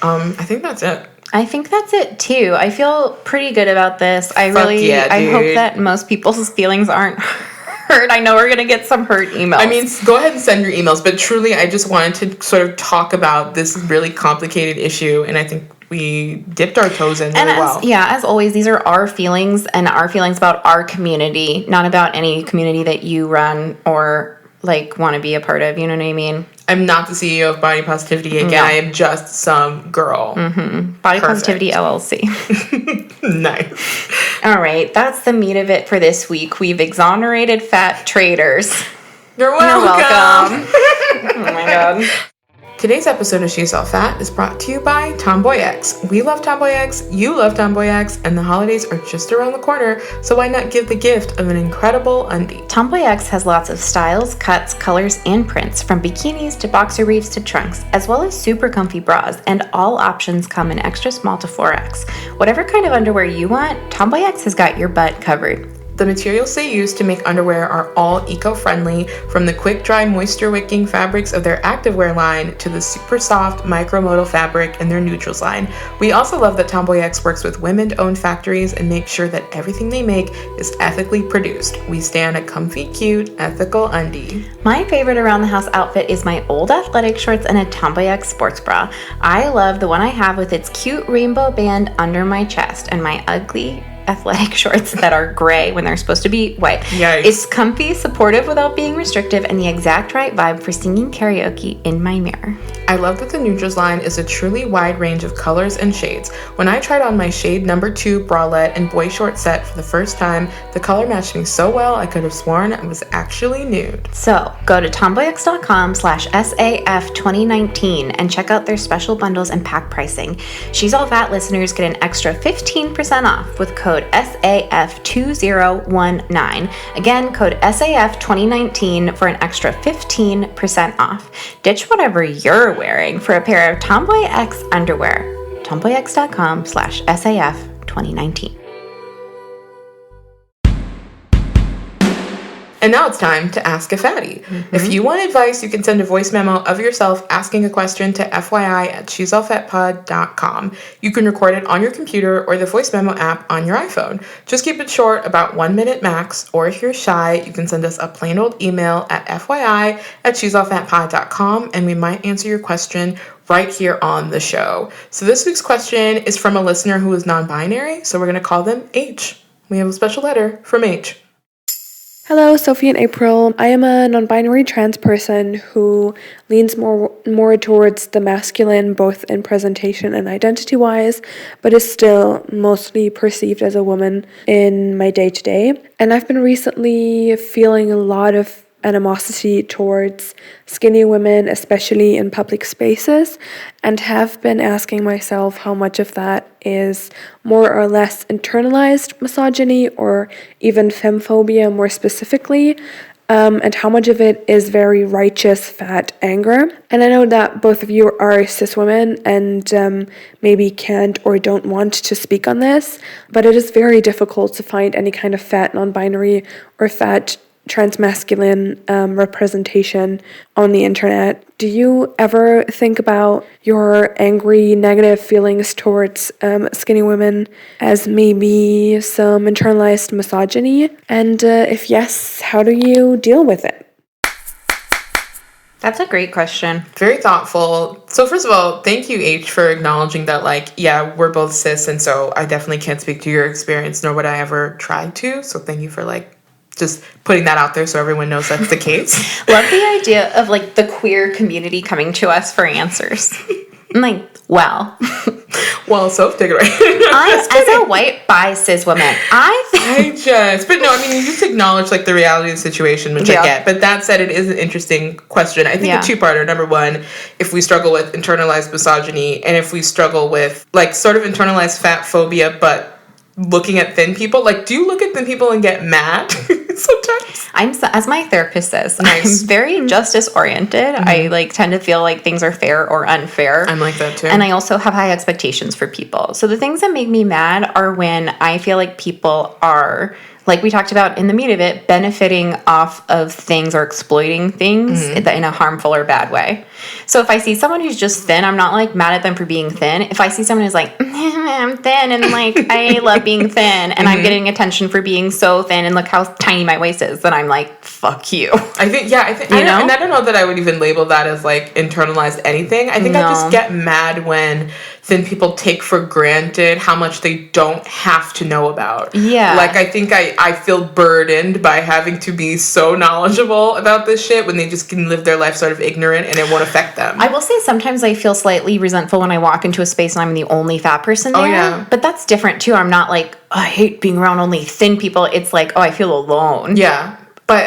I think that's it. I think that's it too. I feel pretty good about this. I hope that most people's feelings aren't hurt. I know we're going to get some hurt emails. I mean, go ahead and send your emails, but truly I just wanted to sort of talk about this really complicated issue, and I think we dipped our toes in really well. As always, these are our feelings and our feelings about our community, not about any community that you run or like want to be a part of. You know what I mean? I'm not the CEO of Body Positivity again. No. I am just some girl. Mm-hmm. Body Positivity LLC. Nice. All right, that's the meat of it for this week. We've exonerated fat traitors. You're welcome. Oh my God. Today's episode of She's All Fat is brought to you by Tomboy X. We love Tomboy X, you love Tomboy X, and the holidays are just around the corner, so why not give the gift of an incredible undie? Tomboy X has lots of styles, cuts, colors, and prints, from bikinis to boxer briefs to trunks, as well as super comfy bras, and all options come in extra small to 4X. Whatever kind of underwear you want, Tomboy X has got your butt covered. The materials they use to make underwear are all eco-friendly, from the quick-dry, moisture-wicking fabrics of their activewear line to the super soft micromodal fabric in their neutrals line. We also love that Tomboy X works with women-owned factories and makes sure that everything they make is ethically produced. We stand a comfy, cute, ethical undie. My favorite around-the-house outfit is my old athletic shorts and a Tomboy X sports bra. I love the one I have with its cute rainbow band under my chest and my ugly athletic shorts that are gray when they're supposed to be white. Yikes. It's comfy, supportive without being restrictive, and the exact right vibe for singing karaoke in my mirror. I love that the neutrals line is a truly wide range of colors and shades. When I tried on my shade number 2 bralette and boy short set for the first time, the color matched me so well I could have sworn I was actually nude. So go to tomboyx.com/SAF2019 and check out their special bundles and pack pricing. She's All Fat listeners get an extra 15% off with code SAF2019. Again, code SAF2019 for an extra 15% off. Ditch whatever you're wearing for a pair of Tomboy X underwear. tomboyx.com/SAF2019. And now it's time to Ask a Fatty. Mm-hmm. If you want advice, you can send a voice memo of yourself asking a question to FYI@she'sallfatpod.com. You can record it on your computer or the voice memo app on your iPhone. Just keep it short, about 1 minute max, or if you're shy, you can send us a plain old email at FYI@she'sallfatpod.com, and we might answer your question right here on the show. So this week's question is from a listener who is non-binary, so we're going to call them H. We have a special letter from H. Hello, Sophie and April. I am a non-binary trans person who leans more towards the masculine, both in presentation and identity-wise, but is still mostly perceived as a woman in my day-to-day. And I've been recently feeling a lot of animosity towards skinny women, especially in public spaces, and have been asking myself how much of that is more or less internalized misogyny or even femphobia more specifically, and how much of it is very righteous fat anger. And I know that both of you are cis women and maybe can't or don't want to speak on this, but it is very difficult to find any kind of fat non-binary or fat transmasculine representation on the internet. Do you ever think about your angry, negative feelings towards skinny women as maybe some internalized misogyny? And if yes, how do you deal with it? That's a great question. Very thoughtful. So first of all, thank you, H, for acknowledging that, like, yeah, we're both cis, and so I definitely can't speak to your experience, nor would I ever try to. So thank you for, like, just putting that out there so everyone knows that's the case. Love the idea of, like, the queer community coming to us for answers. I'm like, wow. Well, Soph, take it right. As a white bi cis woman, but no, I mean, you just acknowledge, like, the reality of the situation, which I get. But that said, it is an interesting question. I think a two-parter. Number one, if we struggle with internalized misogyny, and if we struggle with, like, sort of internalized fat phobia, but looking at thin people, like, do you look at thin people and get mad sometimes? As my therapist says, nice. I'm very justice oriented. Mm-hmm. I, like, tend to feel like things are fair or unfair. I'm like that too. And I also have high expectations for people. So the things that make me mad are when I feel like people are, like we talked about in the meat of it, benefiting off of things or exploiting things in a harmful or bad way. So if I see someone who's just thin, I'm not, like, mad at them for being thin. If I see someone who's like, I'm thin and, like, I love being thin and I'm getting attention for being so thin and look how tiny my waist is, then I'm like, fuck you. I think I don't know that I would even label that as, like, internalized anything. I think I just get mad when thin people take for granted how much they don't have to know about. Yeah. Like, I think I feel burdened by having to be so knowledgeable about this shit when they just can live their life sort of ignorant and it won't affect them. I will say sometimes I feel slightly resentful when I walk into a space and I'm the only fat person there. Oh, yeah. But that's different too. I'm not like, oh, I hate being around only thin people. It's like, oh, I feel alone. Yeah. But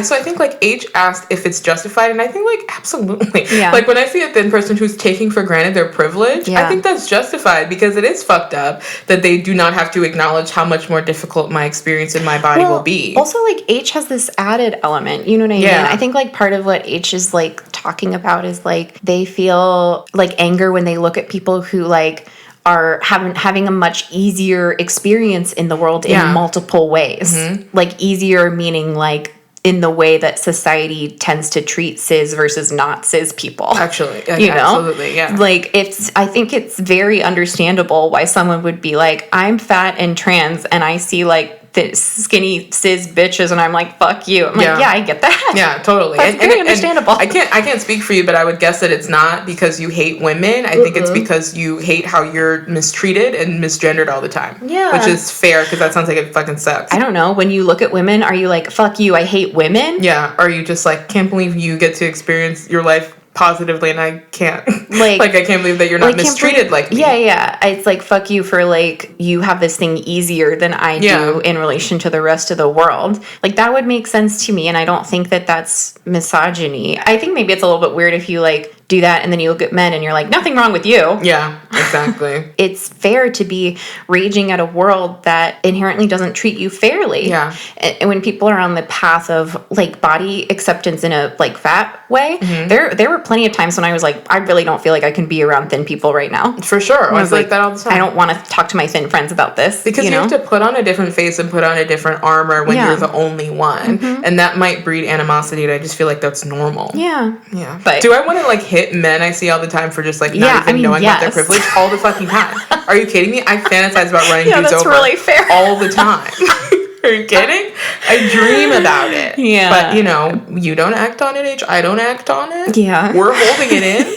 so I think, like, H asked if it's justified, and I think, like, absolutely. Yeah. Like, when I see a thin person who's taking for granted their privilege, I think that's justified because it is fucked up that they do not have to acknowledge how much more difficult my experience in my body will be. Also, like, H has this added element, you know what I mean? I think, like, part of what H is, like, talking about is, like, they feel, like, anger when they look at people who, like, are having a much easier experience in the world in multiple ways. Like, easier meaning, like, in the way that society tends to treat cis versus not cis people. Actually, you know? Absolutely, yeah. Like, I think it's very understandable why someone would be like, I'm fat and trans, and I see, like, the skinny cis bitches, and I'm like, fuck you. I'm like, yeah, I get that. Yeah, totally. That's very understandable. I can't speak for you, but I would guess that it's not because you hate women. I think it's because you hate how you're mistreated and misgendered all the time. Yeah. Which is fair, because that sounds like it fucking sucks. I don't know. When you look at women, are you like, fuck you, I hate women? Yeah. Or are you just like, can't believe you get to experience your life positively and I can't. Like I can't believe that you're not mistreated like me. Yeah. It's like, fuck you for, like, you have this thing easier than I do in relation to the rest of the world. Like, that would make sense to me, and I don't think that that's misogyny. I think maybe it's a little bit weird if you, like, do that and then you look at men and you're like, nothing wrong with you. Yeah, exactly. It's fair to be raging at a world that inherently doesn't treat you fairly. Yeah. And when people are on the path of, like, body acceptance in a, like, fat way, there were plenty of times when I was like, I really don't feel like I can be around thin people right now. For sure. I was like that all the time. I don't want to talk to my thin friends about this. Because you have to put on a different face and put on a different armor when you're the only one. And that might breed animosity, and I just feel like that's normal. Yeah. But do I want to, like, hit men I see all the time for just, like, not even knowing about their privilege all the fucking time? Are you kidding me? I fantasize about running dudes over really fair. all the time. Are you kidding? I dream about it. Yeah. But, you know, you don't act on it, H. I don't act on it. Yeah. We're holding it in.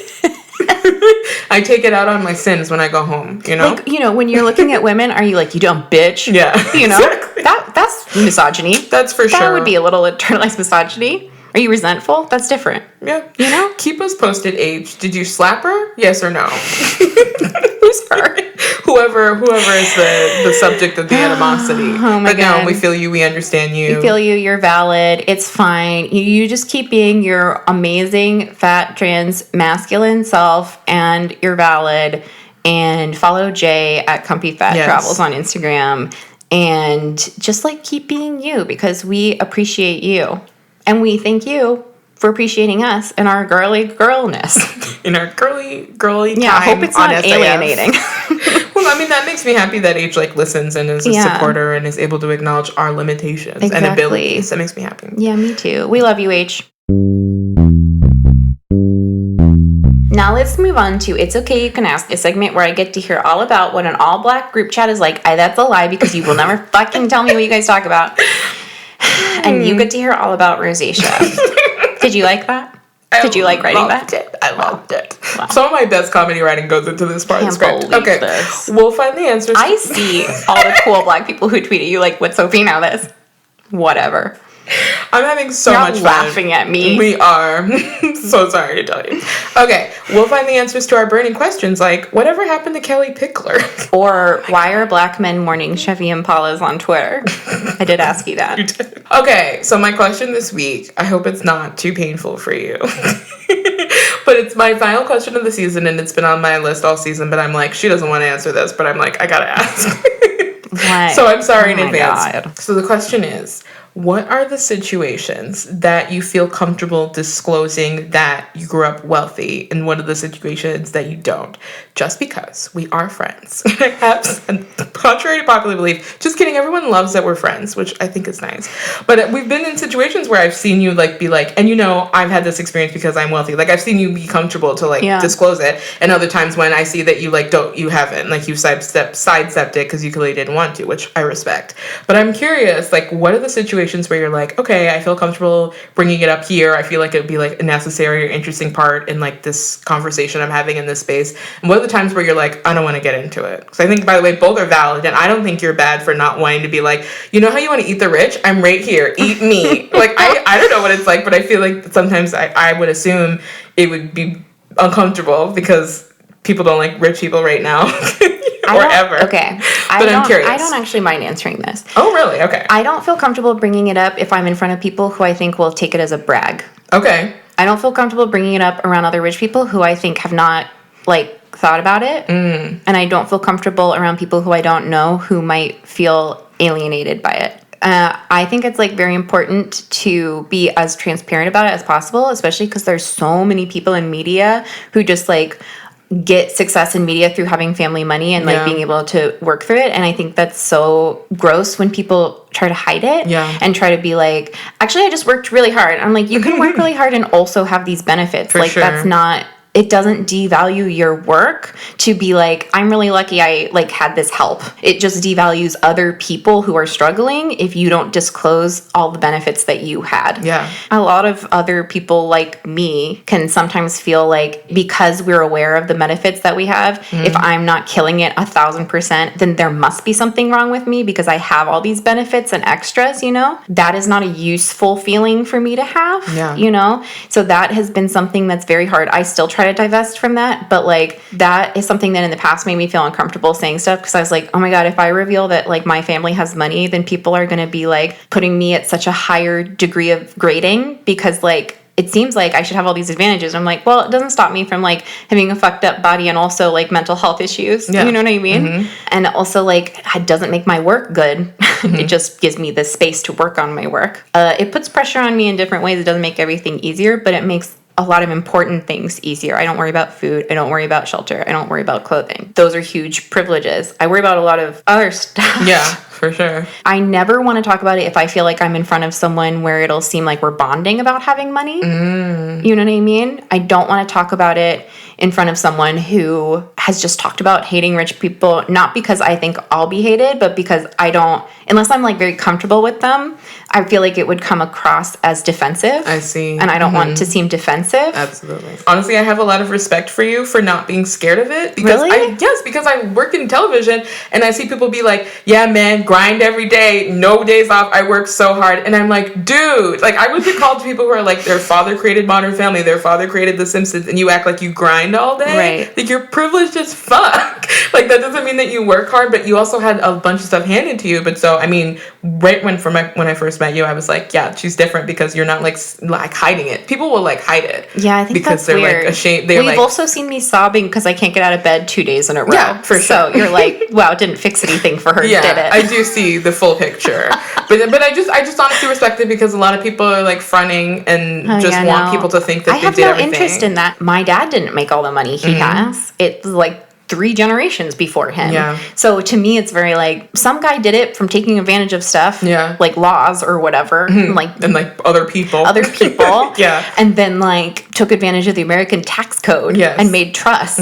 I take it out on my sins when I go home, you know? Like, you know, when you're looking at women, are you like, you dumb bitch? Yeah. You know? Exactly. That's misogyny. That's for sure. That would be a little internalized misogyny. Are you resentful? That's different. Yeah. You know? Keep us posted, H. Did you slap her? Yes or no? Who's her? Whoever is the subject of the animosity. Oh my God. No, we feel you. We understand you. We feel you. You're valid. It's fine. You just keep being your amazing, fat, trans, masculine self, and you're valid. And follow Jay at Comfy Fat Travels on Instagram. And just like keep being you, because we appreciate you. And we thank you for appreciating us and our girly girlness. In our girly time. Yeah, I hope it's not alienating. Well, I mean, that makes me happy that H like listens and is a supporter and is able to acknowledge our limitations and abilities. That makes me happy. Yeah, me too. We love you, H. Now let's move on to It's Okay You Can Ask, a segment where I get to hear all about what an all-black group chat is like. That's a lie because you will never fucking tell me what you guys talk about. And you get to hear all about rosacea. Did you like that? Did you like writing that? I loved it. Wow. Some of my best comedy writing goes into this part of the script. Okay, we'll find the answers. I see all the cool black people who tweeted you like, "What, Sophie, now this?" Whatever. I'm having so much fun. Laughing at me. We are. So sorry to tell you. Okay, we'll find the answers to our burning questions like, whatever happened to Kelly Pickler? Or, why are black men mourning Chevy Impalas on Twitter? I did ask you that. You did. Okay, so my question this week, I hope it's not too painful for you. But it's my final question of the season, and it's been on my list all season, but I'm like, she doesn't want to answer this, but I'm like, I gotta ask. What? So I'm sorry in advance. God. So the question is, what are the situations that you feel comfortable disclosing that you grew up wealthy, and what are the situations that you don't? Just because we are friends. And contrary to popular belief, just kidding, everyone loves that we're friends, which I think is nice. But we've been in situations where I've seen you like be like, and you know, I've had this experience because I'm wealthy. Like I've seen you be comfortable to like disclose it, and other times when I see that you like you haven't, like you've sidestepped it because you clearly didn't want to, which I respect. But I'm curious, like, what are the situations where you're like, okay, I feel comfortable bringing it up here. I feel like it would be like a necessary or interesting part in like this conversation I'm having in this space. And what are the times where you're like, I don't want to get into it? Because I think, by the way, both are valid, and I don't think you're bad for not wanting to be like, you know how you want to eat the rich? I'm right here. Eat me. Like, I don't know what it's like, but I feel like sometimes I would assume it would be uncomfortable because people don't like rich people right now. Or ever. Okay. But I'm curious. I don't actually mind answering this. Oh, really? Okay. I don't feel comfortable bringing it up if I'm in front of people who I think will take it as a brag. Okay. I don't feel comfortable bringing it up around other rich people who I think have not, like, thought about it. And I don't feel comfortable around people who I don't know who might feel alienated by it. I think it's, like, very important to be as transparent about it as possible, especially because there's so many people in media who just, like, get success in media through having family money and like being able to work through it. And I think that's so gross when people try to hide it and try to be like, actually, I just worked really hard. I'm like, you can work really hard and also have these benefits. For like sure. That's not, it doesn't devalue your work to be like, I'm really lucky I like had this help. It just devalues other people who are struggling if you don't disclose all the benefits that you had. Yeah. A lot of other people like me can sometimes feel like because we're aware of the benefits that we have, if I'm not killing it 1,000%, then there must be something wrong with me because I have all these benefits and extras, you know? That is not a useful feeling for me to have, you know? So that has been something that's very hard. I still try to divest from that, but like that is something that in the past made me feel uncomfortable saying stuff because I was like, oh my God, if I reveal that like my family has money, then people are going to be like putting me at such a higher degree of grading because like it seems like I should have all these advantages. I'm like, well, it doesn't stop me from like having a fucked up body and also like mental health issues. You know what I mean? And also like it doesn't make my work good. It just gives me the space to work on my work. It puts pressure on me in different ways. It doesn't make everything easier, but it makes a lot of important things easier. I don't worry about food. I don't worry about shelter. I don't worry about clothing. Those are huge privileges. I worry about a lot of other stuff. Yeah. For sure. I never want to talk about it if I feel like I'm in front of someone where it'll seem like we're bonding about having money. You know what I mean? I don't want to talk about it in front of someone who has just talked about hating rich people, not because I think I'll be hated, but because I don't, unless I'm like very comfortable with them, I feel like it would come across as defensive. I see. And I don't want to seem defensive. Absolutely. Honestly, I have a lot of respect for you for not being scared of it. Because really? Yes, because I work in television and I see people be like, yeah, man, grind every day, no days off, I work so hard. And I'm like, dude, like I would get called to people who are like, their father created Modern Family, their father created The Simpsons, and you act like you grind all day. Right. Like you're privileged as fuck. Like that doesn't mean that you work hard, but you also had a bunch of stuff handed to you. But so, I mean, right when I first met you, I was like, yeah, she's different because you're not like hiding it. People will like hide it. Yeah, I think because that's they're weird. like ashamed. You've also seen me sobbing because I can't get out of bed 2 days in a row. Yeah, for sure. So you're like, wow, it didn't fix anything for her, yeah, did it? I do see the full picture. but I just honestly respect it because a lot of people are like fronting and want people to think that they did everything. I have no interest in that. My dad didn't make all the money he has. It's like 3 generations before him. Yeah. So to me, it's very like some guy did it from taking advantage of stuff, like laws or whatever, and like other people, yeah, and then like took advantage of the American tax code, and made trusts.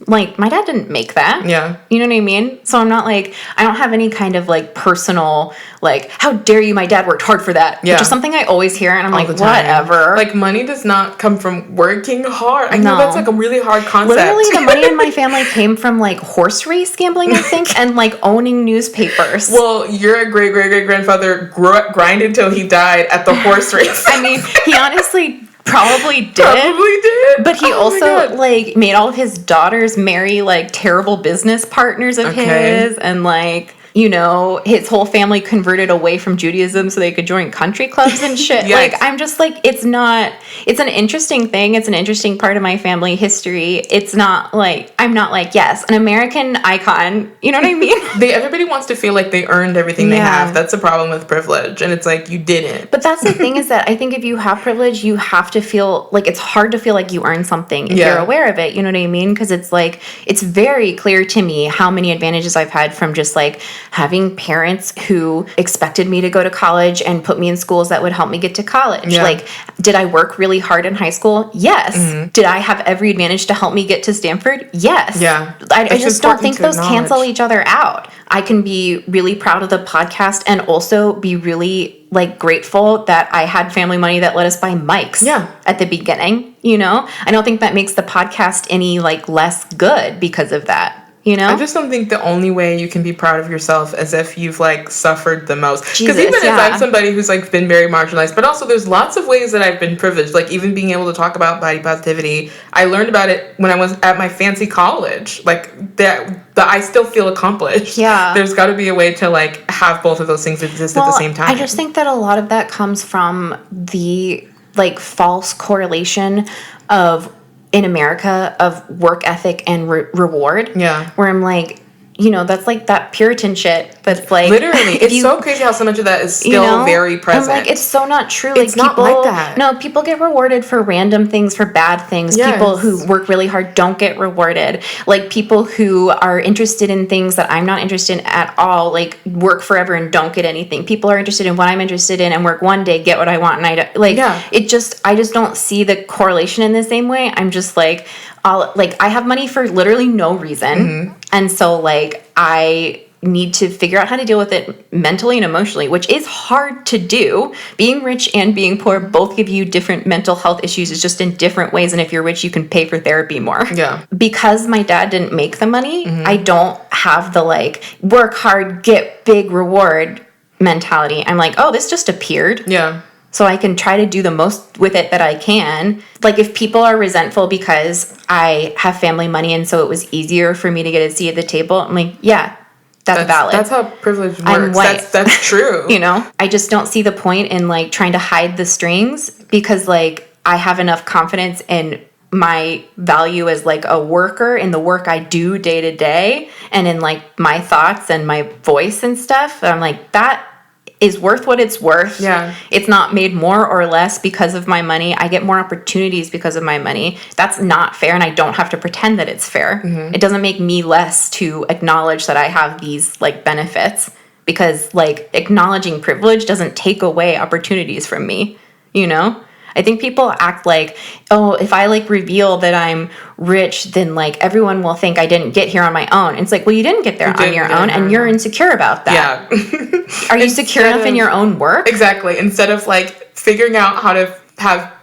Like my dad didn't make that. Yeah, you know what I mean. So I'm not like I don't have any kind of like personal like how dare you? My dad worked hard for that. Yeah, which is something I always hear, and I'm like whatever. Like money does not come from working hard. I know that's like a really hard concept. Literally, the money in my family came from like horse race gambling, I think, and like owning newspapers. Well, your great grandfather grinded till he died at the horse race. I mean, he honestly probably did. But he also like made all of his daughters marry like terrible business partners of his, and like, you know, his whole family converted away from Judaism so they could join country clubs and shit. Yes. Like, I'm just like, it's an interesting thing. It's an interesting part of my family history. It's not like, I'm not like, yes, an American icon. You know what I mean? Everybody wants to feel like they earned everything they have. That's the problem with privilege. And it's like, you didn't. But that's the thing is that I think if you have privilege, you have to feel like it's hard to feel like you earned something if you're aware of it. You know what I mean? Because it's like, it's very clear to me how many advantages I've had from just like, having parents who expected me to go to college and put me in schools that would help me get to college. Yeah. Like, did I work really hard in high school? Yes. Did I have every advantage to help me get to Stanford? Yes. Yeah. I just don't think those cancel each other out. I can be really proud of the podcast and also be really like grateful that I had family money that let us buy mics at the beginning. You know, I don't think that makes the podcast any like less good because of that. You know? I just don't think the only way you can be proud of yourself is if you've like suffered the most. Because even as I'm somebody who's like been very marginalized, but also there's lots of ways that I've been privileged. Like even being able to talk about body positivity, I learned about it when I was at my fancy college. Like that I still feel accomplished. Yeah. There's got to be a way to like have both of those things exist at the same time. I just think that a lot of that comes from the like false correlation of in America of work ethic and reward. Yeah. Where I'm like, you know, that's like that Puritan shit. That's like literally, it's so crazy how so much of that is still very present. I'm like, it's so not true. It's like not like that. No, people get rewarded for random things, for bad things. Yes. People who work really hard don't get rewarded. Like people who are interested in things that I'm not interested in at all, like work forever and don't get anything. People are interested in what I'm interested in and work one day, get what I want, and I just don't see the correlation in the same way. I'm just like, I have money for literally no reason, and so like I need to figure out how to deal with it mentally and emotionally, which is hard to do. Being rich and being poor both give you different mental health issues. It's just in different ways. And if you're rich, you can pay for therapy more. Yeah. Because my dad didn't make the money, I don't have the like work hard, get big reward mentality. I'm like, oh, this just appeared. Yeah. So I can try to do the most with it that I can. Like if people are resentful because I have family money and so it was easier for me to get a seat at the table, I'm like, yeah, that's valid. That's how privilege works. I'm white. That's true. You know, I just don't see the point in like trying to hide the strings because like I have enough confidence in my value as like a worker in the work I do day to day and in like my thoughts and my voice and stuff. I'm like, that is worth what it's worth. Yeah. It's not made more or less because of my money. I get more opportunities because of my money. That's not fair, and I don't have to pretend that it's fair. It doesn't make me less to acknowledge that I have these like benefits because, like, acknowledging privilege doesn't take away opportunities from me, you know? I think people act like, oh, if I, like, reveal that I'm rich, then, like, everyone will think I didn't get here on my own. And it's like, well, you didn't get there on your own, and you're insecure about that. Yeah. Are you secure enough in your own work? Exactly. Instead of, like, figuring out how to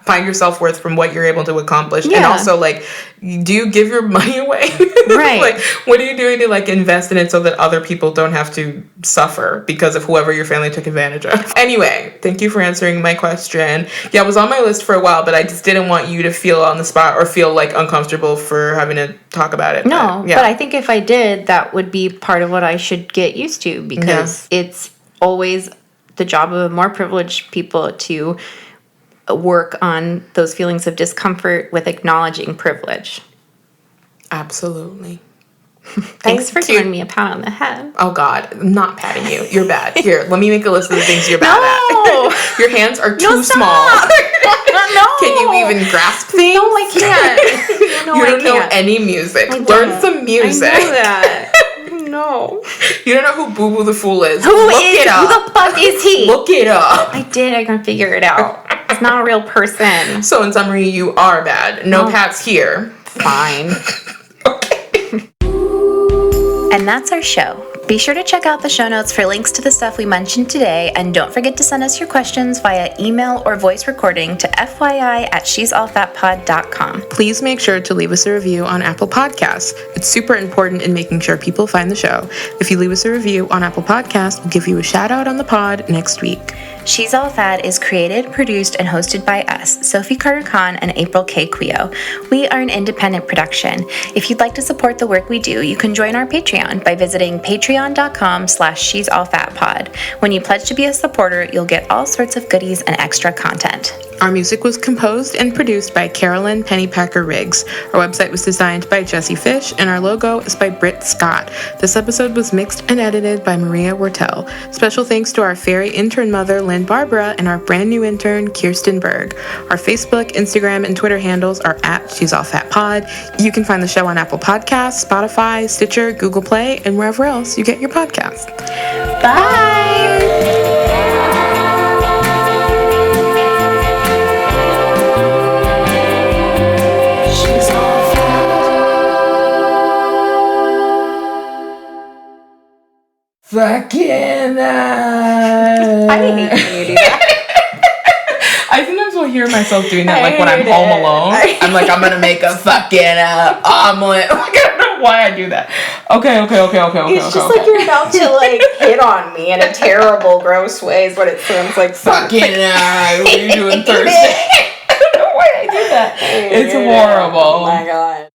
find your self-worth from what you're able to accomplish. Yeah. And also, like, do you give your money away? Right. Like, what are you doing to, like, invest in it so that other people don't have to suffer because of whoever your family took advantage of? Anyway, thank you for answering my question. Yeah, it was on my list for a while, but I just didn't want you to feel on the spot or feel, like, uncomfortable for having to talk about it. No, but I think if I did, that would be part of what I should get used to, because it's always the job of more privileged people to work on those feelings of discomfort with acknowledging privilege. Absolutely. Thanks for giving me a pat on the head. Oh, God. I'm not patting you. You're bad. Here, let me make a list of the things you're bad at. Your hands are too small. No. Can you even grasp things? No, I can't. You don't know any music. Learn some music. I know that. No. You don't know who Boo Boo the Fool is. Look it up. Who the fuck is he? Look it up. I did. I can figure it out. It's not a real person. So, in summary, you are bad. No pats here. Fine. Okay. And that's our show. Be sure to check out the show notes for links to the stuff we mentioned today, and don't forget to send us your questions via email or voice recording to fyi@shesallfatpod.com. Please make sure to leave us a review on Apple Podcasts. It's super important in making sure people find the show. If you leave us a review on Apple Podcasts, we'll give you a shout out on the pod next week. She's All Fat is created, produced, and hosted by us, Sophie Carter-Kahn and April K. Quio. We are an independent production. If you'd like to support the work we do, you can join our Patreon by visiting patreon.com/shesallfatpod. When you pledge to be a supporter, you'll get all sorts of goodies and extra content. Our music was composed and produced by Carolyn Pennypacker Riggs. Our website was designed by Jesse Fish, and our logo is by Britt Scott. This episode was mixed and edited by Maria Wortel. Special thanks to our fairy intern mother, Lynn Barbara, and our brand new intern, Kirsten Berg. Our Facebook, Instagram, and Twitter handles are @She'sAllFatPod. You can find the show on Apple Podcasts, Spotify, Stitcher, Google Play, and wherever else you get your podcasts. Bye! Fucking I hate when you do that. I sometimes will hear myself doing that, like when I'm home alone. I'm like, I'm gonna make a fucking omelet. Like, I don't know why I do that. Okay. It's just like you're about to, like, hit on me in a terrible, gross way is what it sounds like. Fucking what are you doing Thursday? I don't know why I do that. It's horrible. Oh my God.